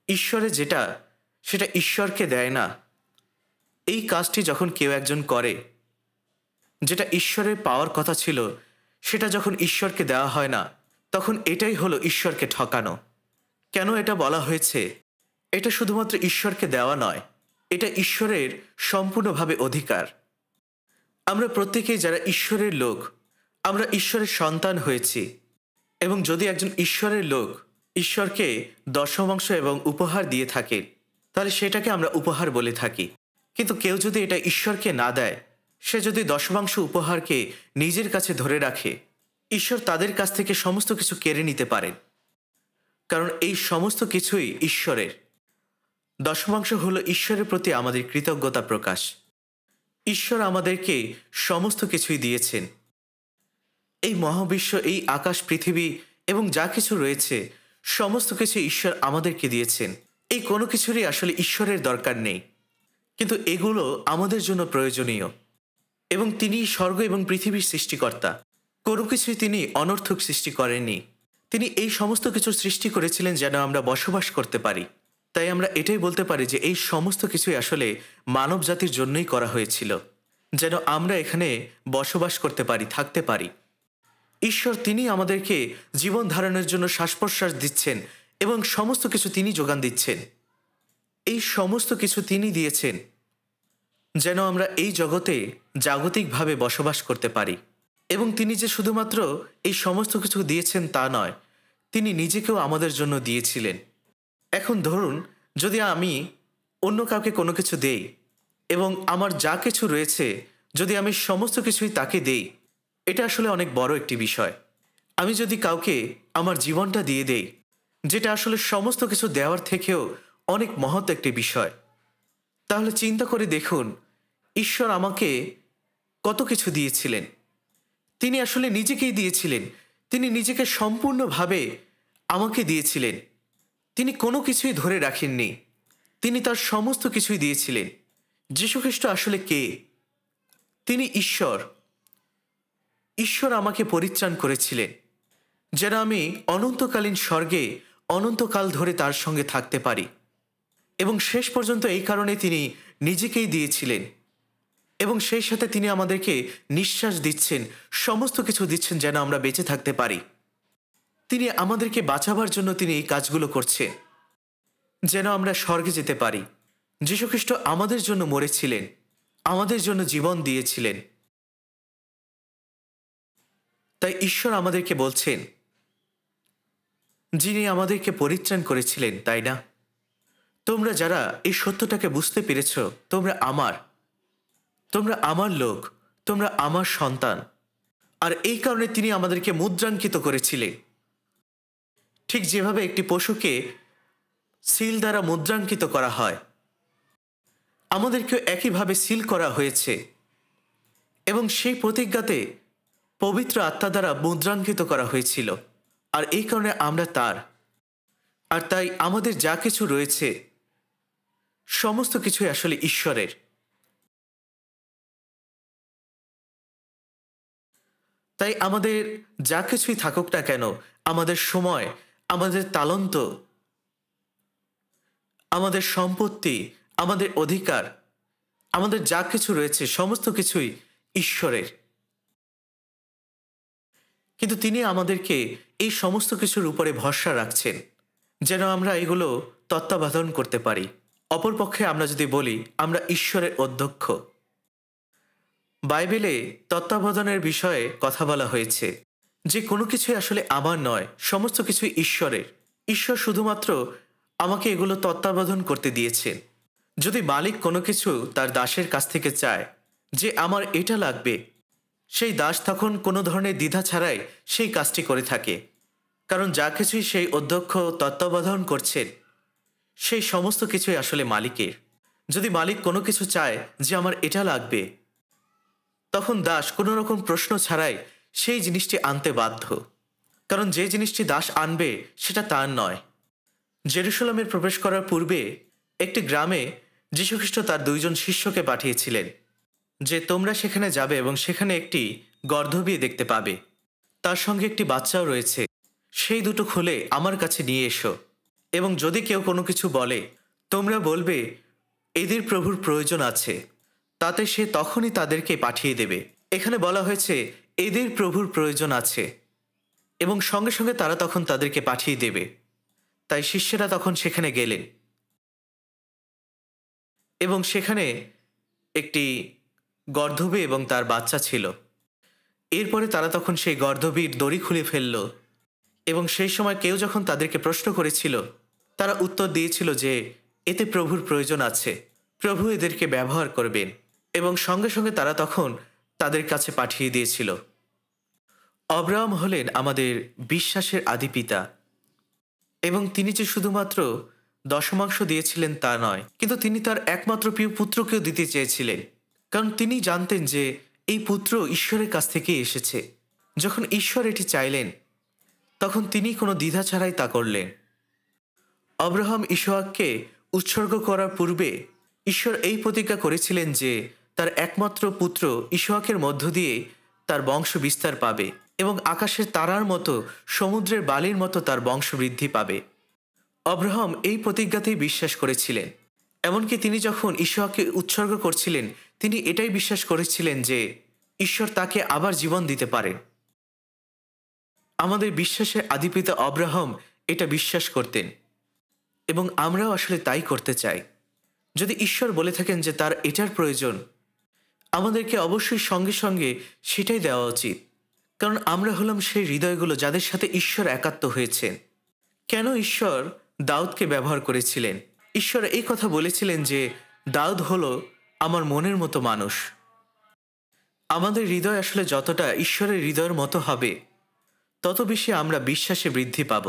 ঈশ্বরের যেটা সেটা ঈশ্বরকে দেয় না, এই কাজটি যখন কেউ একজন করে, যেটা ঈশ্বরের পাওয়ার কথা ছিল সেটা যখন ঈশ্বরকে দেওয়া হয় না, তখন এটাই হলো ঈশ্বরকে ঠকানো। কেন এটা বলা হয়েছে? এটা শুধুমাত্র ঈশ্বরকে দেওয়া নয়, এটা ঈশ্বরের সম্পূর্ণভাবে অধিকার। আমরা প্রত্যেকেই যারা ঈশ্বরের লোক, আমরা ঈশ্বরের সন্তান হয়েছি, এবং যদি একজন ঈশ্বরের লোক ঈশ্বরকে দশমাংশ এবং উপহার দিয়ে থাকে, তাহলে সেটাকে আমরা উপহার বলে থাকি। কিন্তু কেউ যদি এটা ঈশ্বরকে না দেয়, সে যদি দশমাংশ উপহারকে নিজের কাছে ধরে রাখে, ঈশ্বর তাদের কাছ থেকে সমস্ত কিছু কেড়ে নিতে পারেন, কারণ এই সমস্ত কিছুই ঈশ্বরের। দশমাংশ হলো ঈশ্বরের প্রতি আমাদের কৃতজ্ঞতা প্রকাশ। ঈশ্বর আমাদেরকে সমস্ত কিছুই দিয়েছেন। এই মহাবিশ্ব, এই আকাশ, পৃথিবী এবং যা কিছু রয়েছে, সমস্ত কিছু ঈশ্বর আমাদেরকে দিয়েছেন। এই কোনো কিছুরই আসলে ঈশ্বরের দরকার নেই, কিন্তু এগুলো আমাদের জন্য প্রয়োজনীয়। এবং তিনি স্বর্গ এবং পৃথিবীর সৃষ্টিকর্তা। কোনো কিছুই তিনি অনর্থক সৃষ্টি করেননি। তিনি এই সমস্ত কিছু সৃষ্টি করেছিলেন যেন আমরা বসবাস করতে পারি। তাই আমরা এটাই বলতে পারি যে এই সমস্ত কিছুই আসলে মানব জাতির জন্যই করা হয়েছিল, যেন আমরা এখানে বসবাস করতে পারি, থাকতে পারি। ঈশ্বর তিনি আমাদেরকে জীবন ধারণের জন্য শ্বাস প্রশ্বাস দিচ্ছেন এবং সমস্ত কিছু তিনি যোগান দিচ্ছেন। এই সমস্ত কিছু তিনি দিয়েছেন যেন আমরা এই জগতে জাগতিকভাবে বসবাস করতে পারি। এবং তিনি যে শুধুমাত্র এই সমস্ত কিছু দিয়েছেন তা নয়, তিনি নিজেকেও আমাদের জন্য দিয়েছিলেন। এখন ধরুন, যদি আমি অন্য কাউকে কোনো কিছু দেই এবং আমার যা কিছু রয়েছে যদি আমি সমস্ত কিছুই তাকে দেই, এটা আসলে অনেক বড় একটি বিষয়। আমি যদি কাউকে আমার জীবনটা দিয়ে দেই, যেটা আসলে সমস্ত কিছু দেওয়ার থেকেও অনেক মহৎ একটি বিষয়, তাহলে চিন্তা করে দেখুন ঈশ্বর আমাকে কত কিছু দিয়েছিলেন। তিনি আসলে নিজেকেই দিয়েছিলেন। তিনি নিজেকে সম্পূর্ণভাবে আমাকে দিয়েছিলেন। তিনি কোনো কিছুই ধরে রাখেননি। তিনি তার সমস্ত কিছুই দিয়েছিলেন। যীশুখ্রিস্ট আসলে কে? তিনি ঈশ্বর। ঈশ্বর আমাকে পরিত্রাণ করেছিলেন যেন আমি অনন্তকালীন স্বর্গে অনন্তকাল ধরে তার সঙ্গে থাকতে পারি। এবং শেষ পর্যন্ত এই কারণে তিনি নিজেকেই দিয়েছিলেন। এবং সেই সাথে তিনি আমাদেরকে নিঃশ্বাস দিচ্ছেন, সমস্ত কিছু দিচ্ছেন যেন আমরা বেঁচে থাকতে পারি। তিনি আমাদেরকে বাঁচাবার জন্য তিনি এই কাজগুলো করছেন যেন আমরা স্বর্গে যেতে পারি। যীশুখ্রিস্ট আমাদের জন্য মরেছিলেন, আমাদের জন্য জীবন দিয়েছিলেন। তাই ঈশ্বর আমাদেরকে বলছেন, যিনি আমাদেরকে পরিত্রাণ করেছিলেন, তাই না? তোমরা যারা এই সত্যটাকে বুঝতে পেরেছ, তোমরা আমার লোক, তোমরা আমার সন্তান। আর এই কারণে তিনি আমাদেরকে মুদ্রাঙ্কিত করেছিলেন। ঠিক যেভাবে একটি পশুকে সিল দ্বারা মুদ্রাঙ্কিত করা হয়, আমাদেরকেও একইভাবে সিল করা হয়েছে। এবং সেই প্রতিজ্ঞাতে পবিত্র আত্মা দ্বারা মুদ্রাঙ্কিত করা হয়েছিল। আর এই কারণে আমরা তার। আর তাই আমাদের যা কিছু রয়েছে সমস্ত কিছুই আসলে ঈশ্বরের। তাই আমাদের যা কিছুই থাকুক না কেন, আমাদের সময়, আমাদের তালন্ত, আমাদের সম্পত্তি, আমাদের অধিকার, আমাদের যা কিছু রয়েছে সমস্ত কিছুই ঈশ্বরের। কিন্তু তিনি আমাদেরকে এই সমস্ত কিছুর উপরে ভরসা রাখছেন যেন আমরা এগুলো তত্ত্বাবধান করতে পারি। অপরপক্ষে আমরা যদি বলি আমরা ঈশ্বরের অধ্যক্ষ, বাইবেলে তত্ত্বাবধানের বিষয়ে কথা বলা হয়েছে যে কোনো কিছুই আসলে আমার নয়, সমস্ত কিছুই ঈশ্বরের। ঈশ্বর শুধুমাত্র আমাকে এগুলো তত্ত্বাবধান করতে দিয়েছেন। যদি মালিক কোনো কিছু তার দাসের কাছ থেকে চায় যে আমার এটা লাগবে, সেই দাস তখন কোনো ধরনের দ্বিধা ছাড়াই সেই কাজটি করে থাকে। কারণ যা কিছুই সেই অধ্যক্ষ তত্ত্বাবধান করছেন সেই সমস্ত কিছুই আসলে মালিকের। যদি মালিক কোনো কিছু চায় যে আমার এটা লাগবে, তখন দাস কোনো রকম প্রশ্ন ছাড়াই সেই জিনিসটি আনতে বাধ্য। কারণ যে জিনিসটি দাস আনবে সেটা তার নয়। জেরুসালেমের প্রবেশ করার পূর্বে একটি গ্রামে যীশুখ্রিস্ট তার 2 জন শিষ্যকে পাঠিয়েছিলেন যে তোমরা সেখানে যাবে এবং সেখানে একটি গর্ধবিয়ে দেখতে পাবে, তার সঙ্গে একটি বাচ্চাও রয়েছে। সেই দুটো খুলে আমার কাছে নিয়ে এসো। এবং যদি কেউ কোনো কিছু বলে, তোমরা বলবে এদের প্রভুর প্রয়োজন আছে, তাতে সে তখনই তাদেরকে পাঠিয়ে দেবে। এখানে বলা হয়েছে এদের প্রভুর প্রয়োজন আছে, এবং সঙ্গে সঙ্গে তারা তখন তাদেরকে পাঠিয়ে দেবে। তাই শিষ্যরা তখন সেখানে গেলেন এবং সেখানে একটি গর্ধবী এবং তার বাচ্চা ছিল। এরপরে তারা তখন সেই গর্ধবীর দড়ি খুলে ফেলল এবং সেই সময় কেউ যখন তাদেরকে প্রশ্ন করেছিল, তারা উত্তর দিয়েছিল যে এতে প্রভুর প্রয়োজন আছে, প্রভু এদেরকে ব্যবহার করবেন। এবং সঙ্গে সঙ্গে তারা তখন তাদের কাছে পাঠিয়ে দিয়েছিল। অব্রাহাম হলেন আমাদের বিশ্বাসের আদিপিতা, এবং তিনি যে শুধুমাত্র দশমাংশ দিয়েছিলেন তা নয়, কিন্তু তিনি তার একমাত্র প্রিয় পুত্রকেও দিতে চেয়েছিলেন। কারণ তিনি জানতেন যে এই পুত্র ঈশ্বরের কাছ থেকে এসেছে। যখন ঈশ্বর এটি চাইলেন তখন তিনি কোনো দ্বিধা ছাড়াই তা করলেন। আব্রাহাম ইসহাককে উৎসর্গ করার পূর্বে ঈশ্বর এই প্রতিজ্ঞা করেছিলেন যে তার একমাত্র পুত্র ইসহাকের মধ্য দিয়ে তার বংশ বিস্তার পাবে এবং আকাশের তারার মতো, সমুদ্রের বালির মতো তার বংশ বৃদ্ধি পাবে। আব্রাহাম এই প্রতিজ্ঞাতেই বিশ্বাস করেছিলেন। এমনকি তিনি যখন ইসহাককে উৎসর্গ করছিলেন, তিনি এটাই বিশ্বাস করেছিলেন যে ঈশ্বর তাকে আবার জীবন দিতে পারেন। আমাদের বিশ্বাসের আদিপিতা আব্রাহাম এটা বিশ্বাস করতেন, এবং আমরাও আসলে তাই করতে চাই। যদি ঈশ্বর বলে থাকেন যে তার এটার প্রয়োজন, আমাদেরকে অবশ্যই সঙ্গে সঙ্গে সেটাই দেওয়া উচিত। কারণ আমরা হলাম সেই হৃদয়গুলো যাদের সাথে ঈশ্বর একাত্ম হয়েছেন। কেন ঈশ্বর দাউদকে ব্যবহার করেছিলেন? ঈশ্বর এই কথা বলেছিলেন যে দাউদ হলো আমার মনের মতো মানুষ। আমাদের হৃদয় আসলে যতটা ঈশ্বরের হৃদয়ের মতো হবে, তত বেশি আমরা বিশ্বাসে বৃদ্ধি পাব।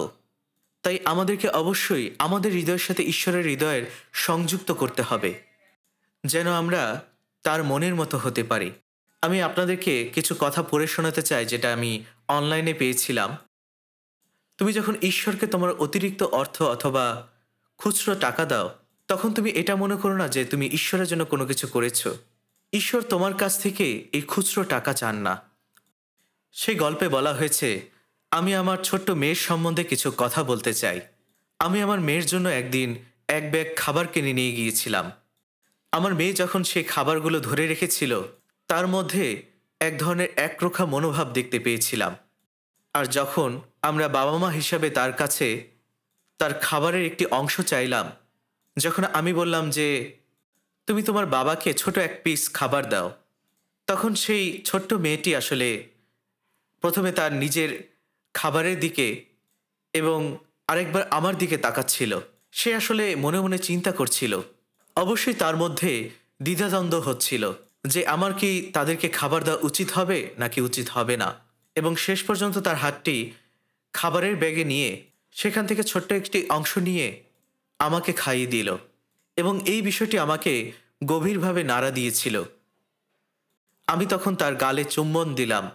তাই আমাদেরকে অবশ্যই আমাদের হৃদয়ের সাথে ঈশ্বরের হৃদয়ের সংযুক্ত করতে হবে, যেন আমরা তার মনের মতো হতে পারি। আমি আপনাদেরকে কিছু কথা পড়ে শোনাতে চাই যেটা আমি অনলাইনে পেয়েছিলাম। তুমি যখন ঈশ্বরকে তোমার অতিরিক্ত অর্থ অথবা খুচরো টাকা দাও, তখন তুমি এটা মনে করো না যে তুমি ঈশ্বরের জন্য কোনো কিছু করেছো। ঈশ্বর তোমার কাছ থেকে এই খুচরো টাকা চান না। সেই গল্পে বলা হয়েছে, আমি আমার ছোট্ট মেয়ের সম্বন্ধে কিছু কথা বলতে চাই। আমি আমার মেয়ের জন্য একদিন এক ব্যাগ খাবার কিনে নিয়ে গিয়েছিলাম। আমার মেয়ে যখন সেই খাবারগুলো ধরে রেখেছিল, তার মধ্যে এক ধরনের একরোখা মনোভাব দেখতে পেয়েছিলাম। আর যখন আমরা বাবা মা হিসাবে তার কাছে তার খাবারের একটি অংশ চাইলাম, যখন আমি বললাম যে তুমি তোমার বাবাকে ছোট এক পিস খাবার দাও, তখন সেই ছোট্ট মেয়েটি আসলে প্রথমে তার নিজের খাবারের দিকে এবং আরেকবার আমার দিকে তাকাচ্ছিল। সে আসলে মনে মনে চিন্তা করছিল। অবশ্যই তার মধ্যে দ্বিধাদ্বন্দ্ব হচ্ছিল যে আমার কি তাদেরকে খাবার দেওয়া উচিত হবে নাকি উচিত হবে না। এবং শেষ পর্যন্ত তার হাতটি খাবারের ব্যাগে নিয়ে সেখান থেকে ছোট্ট একটি অংশ নিয়ে আমাকে খাইয়ে দিল। এবং এই বিষয়টি আমাকে গভীরভাবে নাড়া দিয়েছিল। আমি তখন তার গালে চুম্বন দিলাম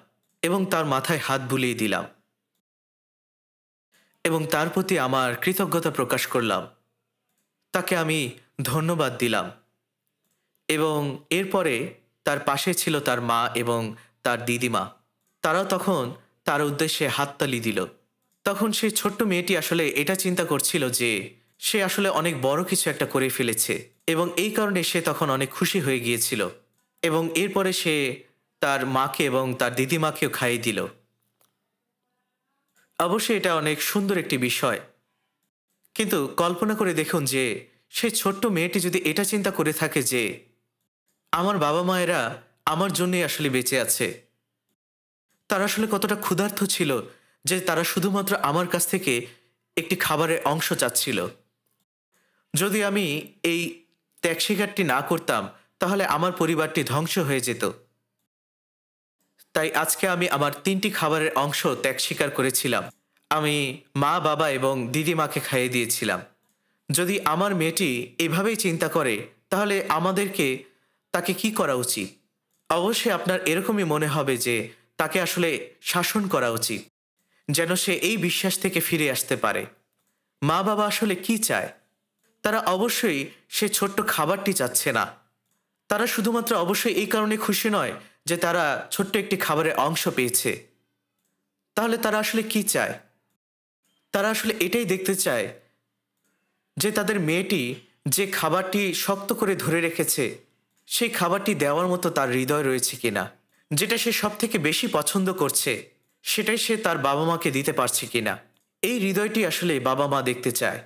এবং তার মাথায় হাত বুলিয়ে দিলাম এবং তার প্রতি আমার কৃতজ্ঞতা প্রকাশ করলাম। তাকে আমি ধন্যবাদ দিলাম এবং এরপরে তার পাশে ছিল তার মা এবং তার দিদিমা। তারাও তখন তার উদ্দেশ্যে হাততালি দিল। তখন সেই ছোট্ট মেয়েটি আসলে এটা চিন্তা করছিল যে সে আসলে অনেক বড় কিছু একটা করে ফেলেছে এবং এই কারণে সে তখন অনেক খুশি হয়ে গিয়েছিল। এবং এরপরে সে তার মাকে এবং তার দিদিমাকেও খাইয়ে দিল। অবশ্যই এটা অনেক সুন্দর একটি বিষয়, কিন্তু কল্পনা করে দেখুন যে সেই ছোট্ট মেয়েটি যদি এটা চিন্তা করে থাকে যে আমার বাবা মায়েরা আমার জন্যই আসলে বেঁচে আছে, তারা আসলে কতটা ক্ষুধার্ত ছিল যে তারা শুধুমাত্র আমার কাছ থেকে একটি খাবারের অংশ চাচ্ছিল। যদি আমি এই ত্যাগ স্বীকারটি না করতাম, তাহলে আমার পরিবারটি ধ্বংস হয়ে যেত। তাই আজকে আমি আমার 3টি খাবারের অংশ ত্যাগ স্বীকার করেছিলাম। আমি মা, বাবা এবং দিদিমাকে খাইয়ে দিয়েছিলাম। যদি আমার মেয়েটি এভাবেই চিন্তা করে, তাহলে আমাদেরকে তাকে কি করা উচিত? অবশ্যই আপনার এরকমই মনে হবে যে তাকে আসলে শাসন করা উচিত, যেন সে এই বিশ্বাস থেকে ফিরে আসতে পারে। মা বাবা আসলে কি চায়? তারা অবশ্যই সে ছোট্ট খাবারটি চাচ্ছে না। তারা শুধুমাত্র অবশ্যই এই কারণে খুশি নয় যে তারা ছোট্ট একটি খাবারের অংশ পেয়েছে। তাহলে তারা আসলে কি চায়? তারা আসলে এটাই দেখতে চায় যে তাদের মেয়েটি যে খাবারটি শক্ত করে ধরে রেখেছে, সেই খাবারটি দেওয়ার মতো তার হৃদয় রয়েছে কিনা। যেটা সে সব থেকে বেশি পছন্দ করছে, সেটাই সে তার বাবা মাকে দিতে পারছে কিনা। এই হৃদয়টি আসলে বাবা মা দেখতে চায়,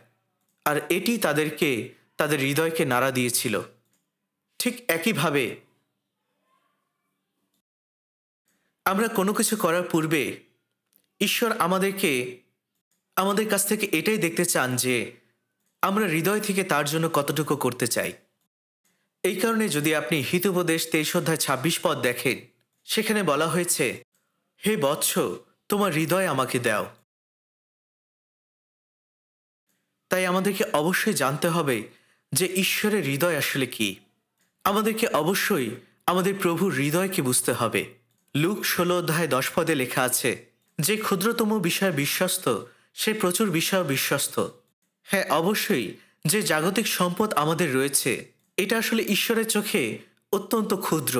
আর এটি তাদেরকে তাদের হৃদয়কে নাড়া দিয়েছিল। ঠিক একইভাবে আমরা কোনো কিছু করার পূর্বে ঈশ্বর আমাদের কাছ থেকে এটাই দেখতে চান যে আমরা হৃদয় থেকে তার জন্য কতটুকু করতে চাই। এই কারণে যদি আপনি হিতোপদেশ 23 অধ্যায় 26 পদ দেখেন, সেখানে বলা হয়েছে, হে বৎস, তোমার হৃদয় আমাকে দাও। তাই আমাদেরকে অবশ্যই জানতে হবে যে ঈশ্বরের হৃদয় আসলে কি। আমাদেরকে অবশ্যই আমাদের প্রভুর হৃদয়কে বুঝতে হবে। লুক 16 অধ্যায় 10 পদে লেখা আছে, যে ক্ষুদ্রতম বিষয়ে বিশ্বস্ত, সে প্রচুর বিষয় বিশ্বস্ত। হ্যাঁ, অবশ্যই যে জাগতিক সম্পদ আমাদের রয়েছে, এটা আসলে ঈশ্বরের চোখে অত্যন্ত ক্ষুদ্র,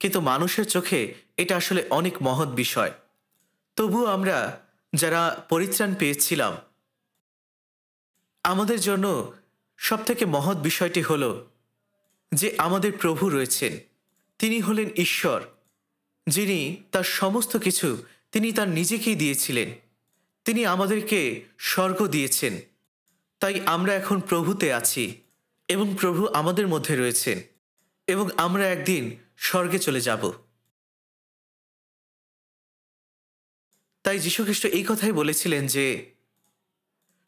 কিন্তু মানুষের চোখে এটা আসলে অনেক মহৎ বিষয়। তবুও আমরা যারা পরিত্রাণ পেয়েছিলাম, আমাদের জন্য সবথেকে মহৎ বিষয়টি হলো যে আমাদের প্রভু রয়েছেন। তিনি হলেন ঈশ্বর, যিনি তার সমস্ত কিছু তিনি তার নিজেকেই দিয়েছিলেন। তিনি আমাদেরকে স্বর্গ দিয়েছেন। তাই আমরা এখন প্রভুতে আছি এবং প্রভু আমাদের মধ্যে রয়েছেন এবং আমরা একদিন স্বর্গে চলে যাব। তাই যীশুখ্রিস্ট এই কথাই বলেছিলেন যে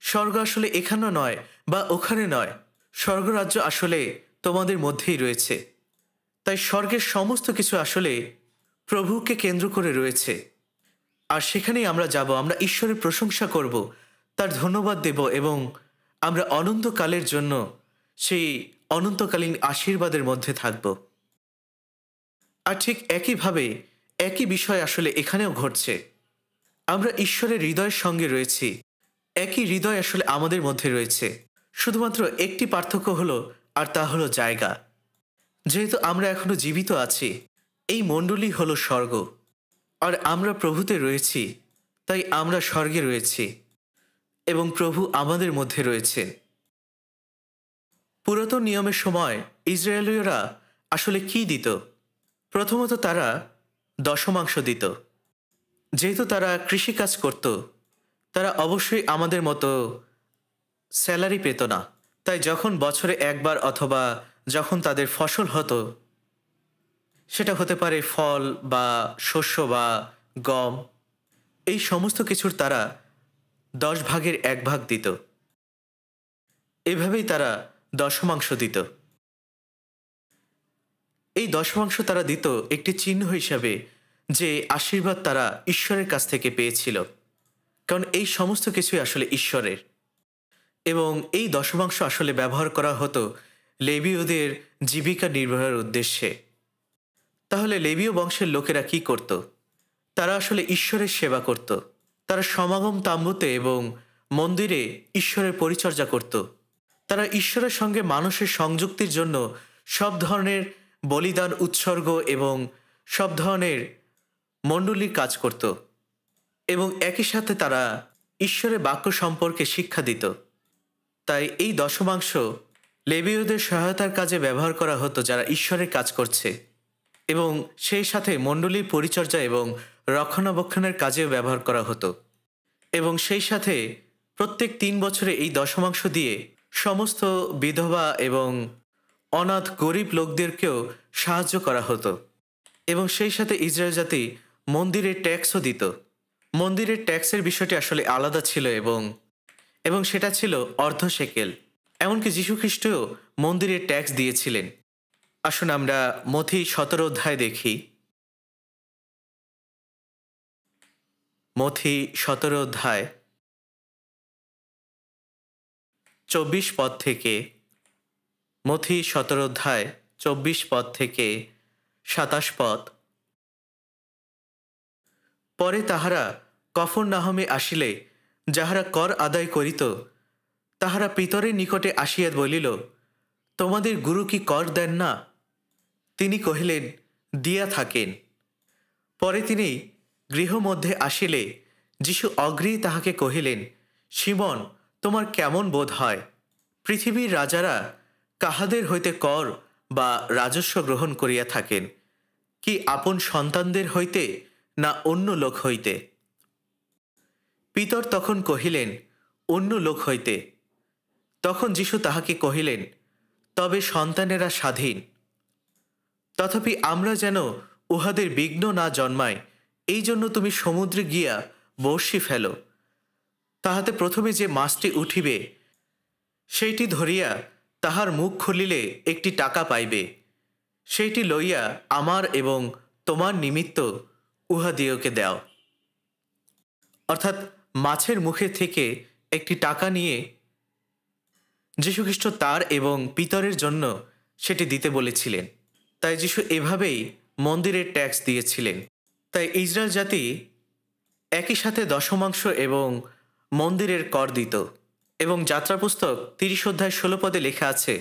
স্বর্গ আসলে এখানে নয় বা ওখানে নয়, স্বর্গরাজ্য আসলে তোমাদের মধ্যেই রয়েছে। তাই স্বর্গের সমস্ত কিছু আসলে প্রভুকে কেন্দ্র করে রয়েছে, আর সেখানেই আমরা যাব। আমরা ঈশ্বরের প্রশংসা করব, তার ধন্যবাদ দেব এবং আমরা অনন্তকালের জন্য সেই অনন্তকালীন আশীর্বাদের মধ্যে থাকব। আর ঠিক একইভাবে একই বিষয় আসলে এখানেও ঘটছে। আমরা ঈশ্বরের হৃদয়ের সঙ্গে রয়েছি, একই হৃদয় আসলে আমাদের মধ্যে রয়েছে। শুধুমাত্র একটি পার্থক্য হলো, আর তা হলো জায়গা। যেহেতু আমরা এখনো জীবিত আছি, এই মণ্ডলী হলো স্বর্গ, আর আমরা প্রভুতে রয়েছি, তাই আমরা স্বর্গে রয়েছি এবং প্রভু আমাদের মধ্যে রয়েছেন। পুরাতন নিয়মের সময় ইসরায়েলীয়রা আসলে কি দিত? প্রথমত তারা দশমাংশ দিত। যেহেতু তারা কৃষিকাজ করত, তারা অবশ্যই আমাদের মতো স্যালারি পেত না। তাই যখন বছরে একবার অথবা যখন তাদের ফসল হতো, সেটা হতে পারে ফল বা শস্য বা গম, এই সমস্ত কিছুর তারা ১০ ভাগের ১ ভাগ দিত। এভাবেই তারা দশমাংশ দিত। এই দশমাংশ তারা দিত একটি চিহ্ন হিসাবে যে আশীর্বাদ তারা ঈশ্বরের কাছ থেকে পেয়েছিল, কারণ এই সমস্ত কিছুই আসলে ঈশ্বরের। এবং এই দশমাংশ আসলে ব্যবহার করা হতো লেবীয়দের জীবিকা নির্বাহের উদ্দেশ্যে। তাহলে লেবীয় বংশের লোকেরা কি করত? তারা আসলে ঈশ্বরের সেবা করত। তারা সমাগম তাম্বুতে এবং মন্দিরে ঈশ্বরের পরিচর্যা করত। তারা ঈশ্বরের সঙ্গে মানুষের সংযুক্তির জন্য সব ধরনের বলিদান, উৎসর্গ এবং সব ধরনের মণ্ডলীর কাজ করত, এবং একই সাথে তারা ঈশ্বরের বাক্য সম্পর্কে শিক্ষা দিত। তাই এই দশমাংশ লেবীয়দের সহায়তার কাজে ব্যবহার করা হতো, যারা ঈশ্বরের কাজ করছে, এবং সেই সাথে মণ্ডলীর পরিচর্যা এবং রক্ষণাবেক্ষণের কাজেও ব্যবহার করা হতো। এবং সেই সাথে প্রত্যেক ৩ বছরে এই দশমাংশ দিয়ে সমস্ত বিধবা এবং অনাথ গরিব লোকদেরকেও সাহায্য করা হতো। এবং সেই সাথে ইসরায়েল জাতি মন্দিরের ট্যাক্সও দিত। মন্দিরের ট্যাক্সের বিষয়টি আসলে আলাদা ছিল, এবং সেটা ছিল অর্ধ শেকেল। এমনকি যীশুখ্রিস্টও মন্দিরের ট্যাক্স দিয়েছিলেন। আসুন আমরা মথি ১৭ অধ্যায় দেখি। মথি ১৭ অধ্যায় ২৪ পদ থেকে, মথি ১৭ অধ্যায় ২৪ পদ থেকে ২৭ পদ। পরে তাহারা কফরনাহমে আসিলে যাহারা কর আদায় করিত, তাহারা পিতরের নিকটে আসিয়া বলিল, তোমাদের গুরু কি কর দেন না? তিনি কহিলেন, দিয়া থাকেন। পরে তিনি গৃহমধ্যে আসিলে যীশু অগ্রেই তাহাকে কহিলেন, সিমন, তোমার কেমন বোধ হয়? পৃথিবীর রাজারা কাহাদের হইতে কর বা রাজস্ব গ্রহণ করিয়া থাকেন, কি আপন সন্তানদের হইতে, না অন্য লোক হইতে? পিতর তখন কহিলেন, অন্য লোক হইতে। তখন যীশু তাহাকে কহিলেন, তবে সন্তানেরা স্বাধীন। তথাপি আমরা যেন উহাদের বিঘ্ন না জন্মায়, এই জন্য তুমি সমুদ্রে গিয়া বড়শি ফেলো। তাহাতে প্রথমে যে মাছটি উঠিবে, সেইটি ধরিয়া তাহার মুখ খুলিলে একটি টাকা পাইবে। সেইটি লইয়া আমার এবং তোমার নিমিত্ত উহাদিওকে দাও। অর্থাৎ মাছের মুখে থেকে একটি টাকা নিয়ে যীশুখ্রিস্ট তার এবং পিতরের জন্য সেটি দিতে বলেছিলেন। তাই যীশু এভাবেই মন্দিরের ট্যাক্স দিয়েছিলেন। তাই ইসরায়েল জাতি একই সাথে দশমাংশ এবং মন্দিরের কর দিত। এবং যাত্রা পুস্তক ৩০ অধ্যায় ১৬ পদে লেখা আছে,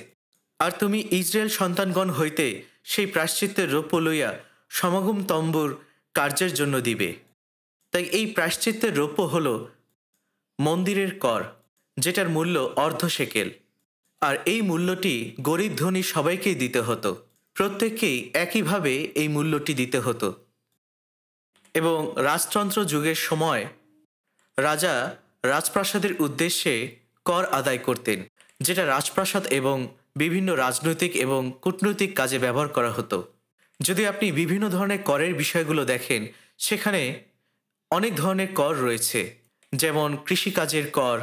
আর তুমি ইসরায়েল সন্তানগণ হইতে সেই প্রায়শ্চিত্তের রৌপ্য লইয়া সমাগম তম্বুর কার্যের জন্য দিবে। তাই এই প্রায়শ্চিত্তের রৌপ্য হল মন্দিরের কর, যেটার মূল্য অর্ধ শেকেল। আর এই মূল্যটি গরিব ধনী সবাইকেই দিতে হতো। প্রত্যেককেই একইভাবে এই মূল্যটি দিতে হতো। এবং রাজতন্ত্র যুগের সময় রাজা রাজপ্রাসাদের উদ্দেশ্যে কর আদায় করতেন, যেটা রাজপ্রাসাদ এবং বিভিন্ন রাজনৈতিক এবং কূটনৈতিক কাজে ব্যবহার করা হতো। যদি আপনি বিভিন্ন ধরনের করের বিষয়গুলো দেখেন, সেখানে অনেক ধরনের কর রয়েছে, যেমন কৃষিকাজের কর,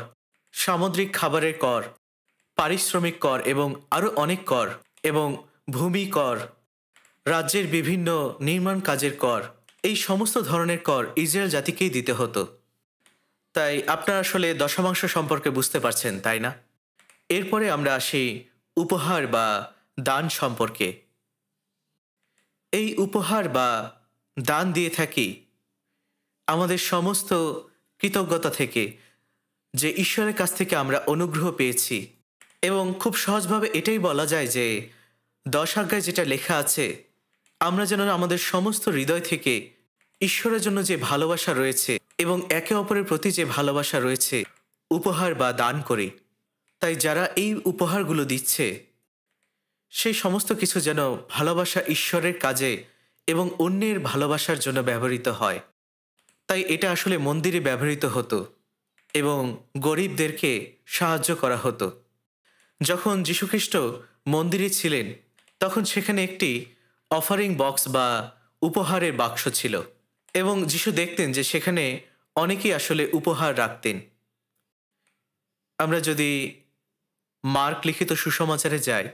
সামুদ্রিক খাবারের কর, পারিশ্রমিক কর এবং আরও অনেক কর, এবং ভূমি কর, রাজ্যের বিভিন্ন নির্মাণ কাজের কর। এই সমস্ত ধরনের কর ইসরায়েল জাতিকেই দিতে হতো। তাই আপনারা আসলে দশমাংশ সম্পর্কে বুঝতে পারছেন, তাই না? এরপরে আমরা আসি উপহার বা দান সম্পর্কে। এই উপহার বা দান দিয়ে থাকি আমাদের সমস্ত কৃতজ্ঞতা থেকে, যে ঈশ্বরের কাছ থেকে আমরা অনুগ্রহ পেয়েছি। এবং খুব সহজভাবে এটাই বলা যায় যে 10 আজ্ঞায় যেটা লেখা আছে, আমরা যেন আমাদের সমস্ত হৃদয় থেকে ঈশ্বরের জন্য যে ভালোবাসা রয়েছে এবং একে অপরের প্রতি যে ভালোবাসা রয়েছে উপহার বা দান করি। তাই যারা এই উপহারগুলো দিচ্ছে সেই সমস্ত কিছু যেন ভালোবাসা ঈশ্বরের কাজে এবং অন্যের ভালোবাসার জন্য ব্যবহৃত হয়। তাই এটা আসলে মন্দিরে ব্যবহৃত হতো এবং গরিবদেরকে সাহায্য করা হতো। যখন যীশুখ্রিস্ট মন্দিরে ছিলেন তখন সেখানে একটি অফারিং বক্স বা উপহারের বাক্স ছিল এবং যীশু দেখতেন যে সেখানে অনেকেই আসলে উপহার রাখতেন। আমরা যদি মার্ক লিখিত সুসমাচারে যাই,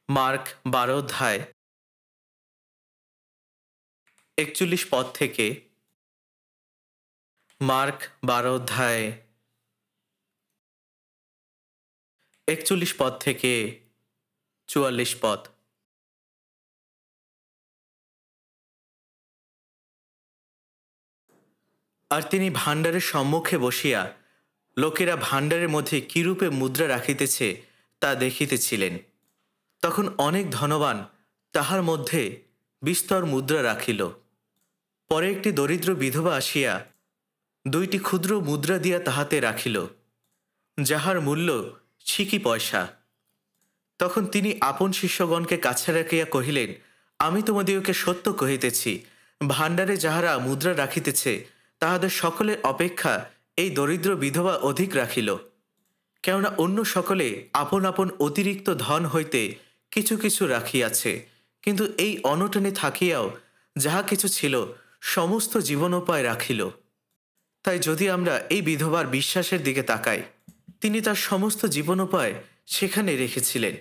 মার্ক 12 অধ্যায় 41 পদ থেকে, মার্ক 12 অধ্যায় 41 পদ থেকে 44 পদ। আর তিনি ভাণ্ডারের সম্মুখে বসিয়া লোকেরা ভাণ্ডারের মধ্যে কিরূপে মুদ্রা রাখিতেছে তা দেখিতেছিলেন। তখন অনেক ধনবান তাহার মধ্যে বিস্তর মুদ্রা রাখিল। পরে একটি দরিদ্র বিধবা আসিয়া 2টি ক্ষুদ্র মুদ্রা দিয়া তাহাতে রাখিল, যাহার মূল্য সিকি পয়সা। তখন তিনি আপন শিষ্যগণকে কাছে রাখিয়া কহিলেন, আমি তোমাদিগকে সত্য কহিতেছি, ভাণ্ডারে যাহারা মুদ্রা রাখিতেছে তাহাদের সকলের অপেক্ষা এই দরিদ্র বিধবা অধিক রাখিল। কেননা অন্য সকলে আপন আপন অতিরিক্ত ধন হইতে কিছু কিছু রাখিয়াছে, কিন্তু এই অনটনে থাকিয়াও যাহা কিছু ছিল সমস্ত জীবনোপায় রাখিল। তাই যদি আমরা এই বিধবার বিশ্বাসের দিকে তাকাই, তিনি তার সমস্ত জীবনোপায় সেখানে রেখেছিলেন।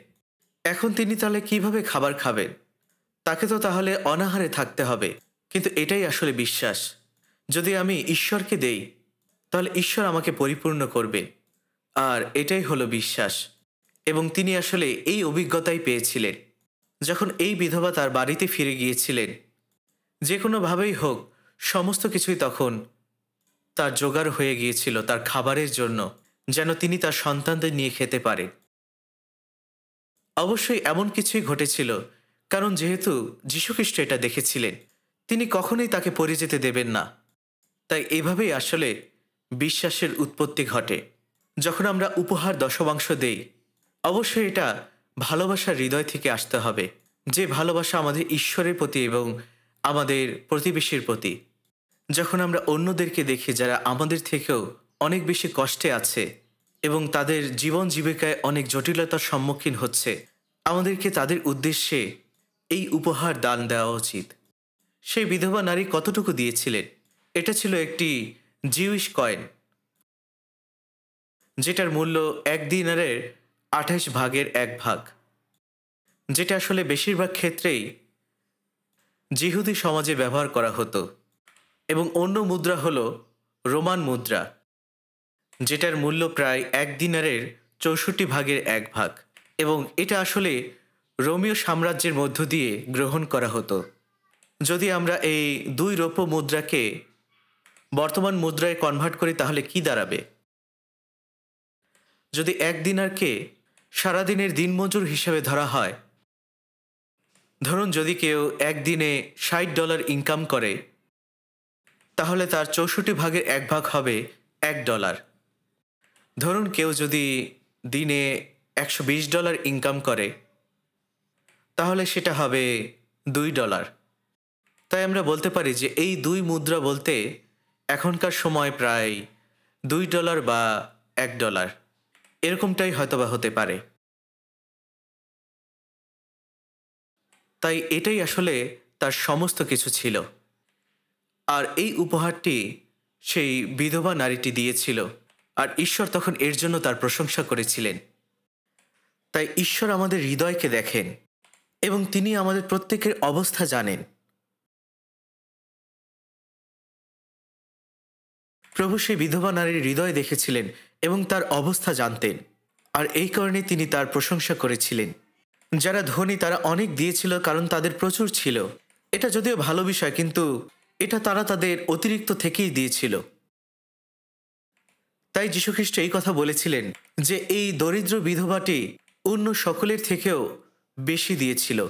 এখন তিনি তাহলে কিভাবে খাবার খাবেন? তাকে তো তাহলে অনাহারে থাকতে হবে। কিন্তু এটাই আসলে বিশ্বাস। যদি আমি ঈশ্বরকে দেই তাহলে ঈশ্বর আমাকে পরিপূর্ণ করবে, আর এটাই হলো বিশ্বাস। এবং তিনি আসলে এই অভিজ্ঞতাই পেয়েছিলেন যখন এই বিধবা তার বাড়িতে ফিরে গিয়েছিলেন। যে কোনোভাবেই হোক সমস্ত কিছুই তখন তার জোগাড় হয়ে গিয়েছিল তার খাবারের জন্য, যেন তিনি তার সন্তানদের নিয়ে খেতে পারেন। অবশ্যই এমন কিছুই ঘটেছিল, কারণ যেহেতু যীশুখ্রিস্ট এটা দেখেছিলেন, তিনি কখনোই তাকে পড়ে যেতে দেবেন না। তাই এভাবেই আসলে বিশ্বাসের উৎপত্তি ঘটে। যখন আমরা উপহার দশমাংশ দেই, অবশ্যই এটা ভালোবাসার হৃদয় থেকে আসতে হবে, যে ভালোবাসা আমাদের ঈশ্বরের প্রতি এবং আমাদের প্রতিবেশীর প্রতি। যখন আমরা অন্যদেরকে দেখি যারা আমাদের থেকেও অনেক বেশি কষ্টে আছে এবং তাদের জীবন জীবিকায় অনেক জটিলতার সম্মুখীন হচ্ছে, আমাদেরকে তাদের উদ্দেশ্যে এই উপহার দান দেওয়া উচিত। সেই বিধবা নারী কতটুকু দিয়েছিলেন? এটা ছিল একটি জিউইশ কয়েন, যেটার মূল্য 1 দিনারের 28 ভাগের 1 ভাগ, যেটা আসলে বেশিরভাগ ক্ষেত্রেই জিহুদি সমাজে ব্যবহার করা হতো। এবং অন্য মুদ্রা হলো রোমান মুদ্রা, যেটার মূল্য প্রায় 1 দিনারের 64 ভাগের 1 ভাগ, এবং এটা আসলে রোমীয় সাম্রাজ্যের মধ্য দিয়ে গ্রহণ করা হতো। যদি আমরা এই 2 রৌপ্য মুদ্রাকে বর্তমান মুদ্রায় কনভার্ট করি তাহলে কি দাঁড়াবে? যদি 1 দিনারকে সারাদিনের দিনমজুর হিসেবে ধরা হয়, ধরুন যদি কেউ একদিনে $60 ইনকাম করে, তাহলে তার 64 ভাগের 1 ভাগ হবে $1। ধরুন কেউ যদি দিনে $120 ইনকাম করে, তাহলে সেটা হবে $2। তাই আমরা বলতে পারি যে এই 2 মুদ্রা বলতে এখনকার সময় প্রায় $2 বা $1 এরকমটাই হয়তোবা হতে পারে। তাই এটাই আসলে তার সমস্ত কিছু ছিল। আর এই উপহারটি সেই বিধবা নারীটি দিয়েছিল, আর ঈশ্বর তখন এর জন্য তার প্রশংসা করেছিলেন। তাই ঈশ্বর আমাদের হৃদয়কে দেখেন এবং তিনি আমাদের প্রত্যেকের অবস্থা জানেন। প্রভু সেই বিধবা নারীর হৃদয় দেখেছিলেন এবং তার অবস্থা জানতেন, আর এই কারণে তিনি তার প্রশংসা করেছিলেন। যারা ধনী তারা অনেক দিয়েছিল কারণ তাদের প্রচুর ছিল। এটা যদিও ভালো বিষয়, কিন্তু এটা তারা তাদের অতিরিক্ত থেকেই দিয়েছিল। তাই যীশুখ্রিস্ট এই কথা বলেছিলেন যে এই দরিদ্র বিধবাটি অন্য সকলের থেকেও বেশি দিয়েছিল।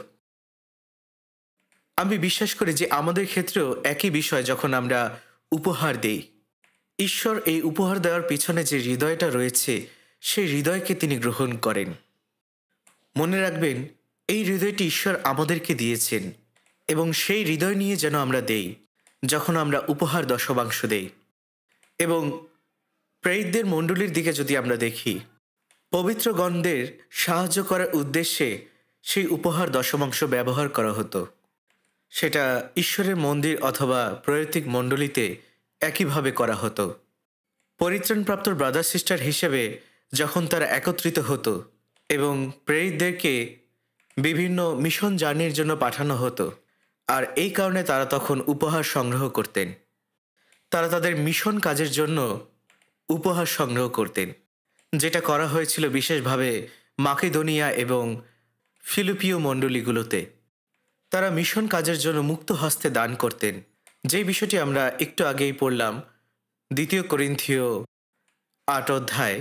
আমি বিশ্বাস করি যে আমাদের ক্ষেত্রেও একই বিষয়। যখন আমরা উপহার দেই, ঈশ্বর এই উপহার দেওয়ার পিছনে যে হৃদয়টা রয়েছে সেই হৃদয়কে তিনি গ্রহণ করেন। মনে রাখবেন, এই হৃদয়টি ঈশ্বর আমাদেরকে দিয়েছেন এবং সেই হৃদয় নিয়ে যেন আমরা দেই যখন আমরা উপহার দশমাংশ দেই। এবং প্রেরিতদের মণ্ডলীর দিকে যদি আমরা দেখি, পবিত্রগণদের সাহায্য করার উদ্দেশ্যে সেই উপহার দশমাংশ ব্যবহার করা হতো। সেটা ঈশ্বরের মন্দির অথবা প্রয়তিক মণ্ডলীতে একইভাবে করা হতো। পরিত্রাণপ্রাপ্ত ব্রাদার সিস্টার হিসেবে যখন তারা একত্রিত হতো এবং প্রেরিতদেরকে বিভিন্ন মিশন জার্নির জন্য পাঠানো হতো, আর এই কারণে তারা তখন উপহার সংগ্রহ করতেন। তারা তাদের মিশন কাজের জন্য উপহার সংগ্রহ করতেন, যেটা করা হয়েছিল বিশেষভাবে মাকেদোনিয়া এবং ফিলিপীয় মণ্ডলীগুলোতে। তারা মিশন কাজের জন্য মুক্ত হস্তে দান করতেন, যেই বিষয়টি আমরা একটু আগেই পড়লাম 2 করিন্থীয় 8 অধ্যায়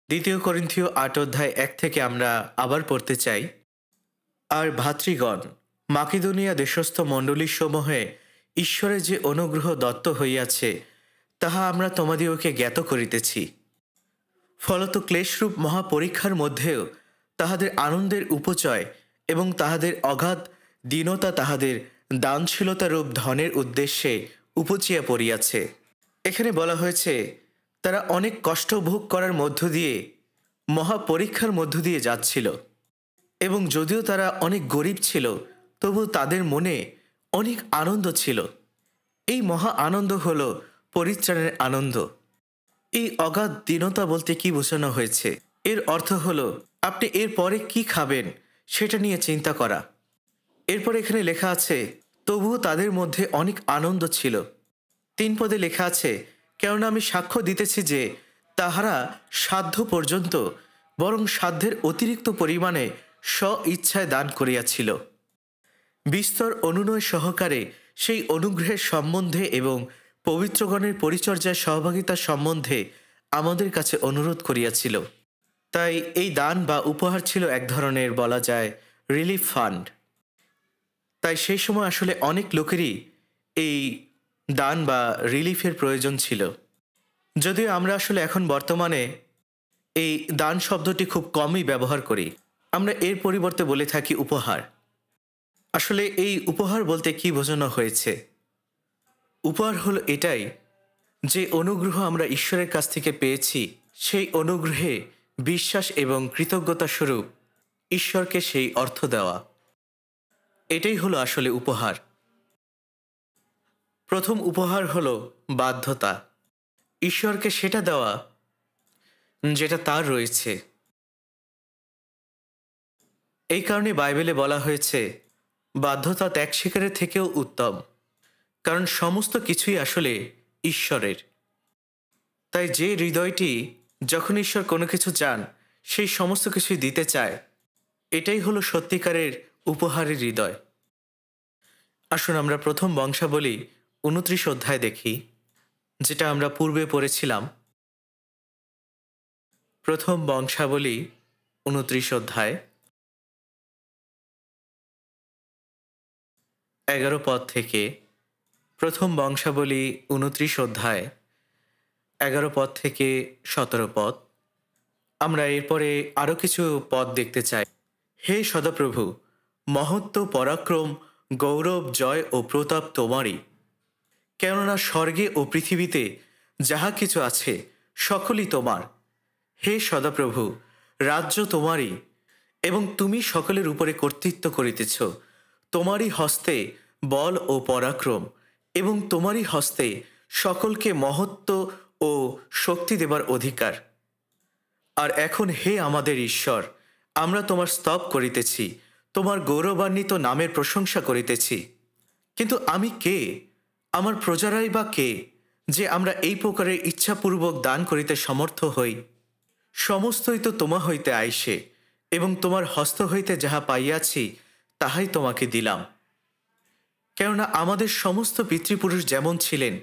2 করিন্থীয় 8 অধ্যায় 1 থেকে আমরা আবার পড়তে চাই। আর ভাতৃগণ, মাকিদোনিয়া দেশস্থ মণ্ডলীসমূহে ঈশ্বরের যে অনুগ্রহ দত্ত হইয়াছে তাহা আমরা তোমাদিওকে জ্ঞাত করিতেছি। ফলত ক্লেশরূপ মহাপরীক্ষার মধ্যেও তাহাদের আনন্দের উপচয় এবং তাহাদের অগাধ দীনতা তাহাদের দানশীলতারূপ ধনের উদ্দেশ্যে উপচিয়া পড়িয়াছে। এখানে বলা হয়েছে তারা অনেক কষ্ট ভোগ করার মধ্য দিয়ে, মহাপরীক্ষার মধ্য দিয়ে যাচ্ছিল, এবং যদিও তারা অনেক গরিব ছিল তবু তাদের মনে অনেক আনন্দ ছিল। এই মহা আনন্দ হল পরিত্রাণের আনন্দ। এই অগাধ দীনতা বলতে কি বোঝানো হয়েছে? এর অর্থ হলো আপনি এর পরে কি খাবেন সেটা নিয়ে চিন্তা করা। এরপর এখানে লেখা আছে তবুও তাদের মধ্যে অনেক আনন্দ ছিল। 3 পদে লেখা আছে, কেননা আমি সাক্ষ্য দিতেছি যে তাহারা সাধ্য পর্যন্ত বরং সাধ্যের অতিরিক্ত পরিমাণে স্ব ইচ্ছায় দান করিয়াছিল। বিস্তর অনুনয় সহকারে সেই অনুগ্রহের সম্বন্ধে এবং পবিত্রগণের পরিচর্যায় সহভাগিতার সম্বন্ধে আমাদের কাছে অনুরোধ করিয়াছিল। তাই এই দান বা উপহার ছিল এক ধরনের, বলা যায়, রিলিফ ফান্ড। তাই সেই সময় আসলে অনেক লোকেরই এই দান বা রিলিফের প্রয়োজন ছিল। যদিও আমরা আসলে এখন বর্তমানে এই দান শব্দটি খুব কমই ব্যবহার করি, আমরা এর পরিবর্তে বলে থাকি উপহার। আসলে এই উপহার বলতে কি বোঝানো হয়েছে? উপহার হলো এটাই যে অনুগ্রহ আমরা ঈশ্বরের কাছ থেকে পেয়েছি, সেই অনুগ্রহে বিশ্বাস এবং কৃতজ্ঞতা স্বরূপ ঈশ্বরকে সেই অর্থ দেওয়া, এটাই হলো আসলে উপহার। প্রথম উপহার হলো বাধ্যতা, ঈশ্বরকে সেটা দেওয়া যেটা তার রয়েছে। এই কারণে বাইবেলে বলা হয়েছে বাধ্যতা ত্যাগ স্বীকারের থেকেও উত্তম, কারণ সমস্ত কিছুই আসলে ঈশ্বরের। তাই যে হৃদয়টি যখন ঈশ্বর কোনো কিছু চান সেই সমস্ত কিছুই দিতে চায়, এটাই হলো সত্যিকারের উপহারের হৃদয়। আসুন আমরা প্রথম বংশাবলী 29 অধ্যায় দেখি, যেটা আমরা পূর্বে পড়েছিলাম। প্রথম বংশাবলী 29 অধ্যায় 11 পদ থেকে। প্রথম বংশাবলী 29 অধ্যায় 11 পদ থেকে 17 পদ। আমরা এরপরে আরও কিছু পদ দেখতে চাই। হে সদাপ্রভু, মহত্ব, পরাক্রম, গৌরব, জয় ও প্রতাপ তোমারই, কেননা স্বর্গে ও পৃথিবীতে যাহা কিছু আছে সকলই তোমার। হে সদাপ্রভু, রাজ্য তোমারই, এবং তুমি সকলের উপরে কর্তৃত্ব করিতেছ। তোমারই হস্তে বল ও পরাক্রম, এবং তোমারই হস্তে সকলকে মহত্ব ও শক্তি দেবার অধিকার। আর এখন হে আমাদের ঈশ্বর, আমরা তোমার স্তব করিতেছি, তোমার গৌরবান্বিত নামের প্রশংসা করিতেছি। কিন্তু আমি কে? আমার প্রজারাই বা কে? যে আমরা এই প্রকারের ইচ্ছাপূর্বক দান করিতে সমর্থ হই, সমস্তই তো তোমা হইতে আইসে, এবং তোমার হস্ত হইতে যাহা পাইয়াছি তাহাই তোমাকে দিলাম। কেননা আমাদের সমস্ত পিতৃপুরুষ যেমন ছিলেন,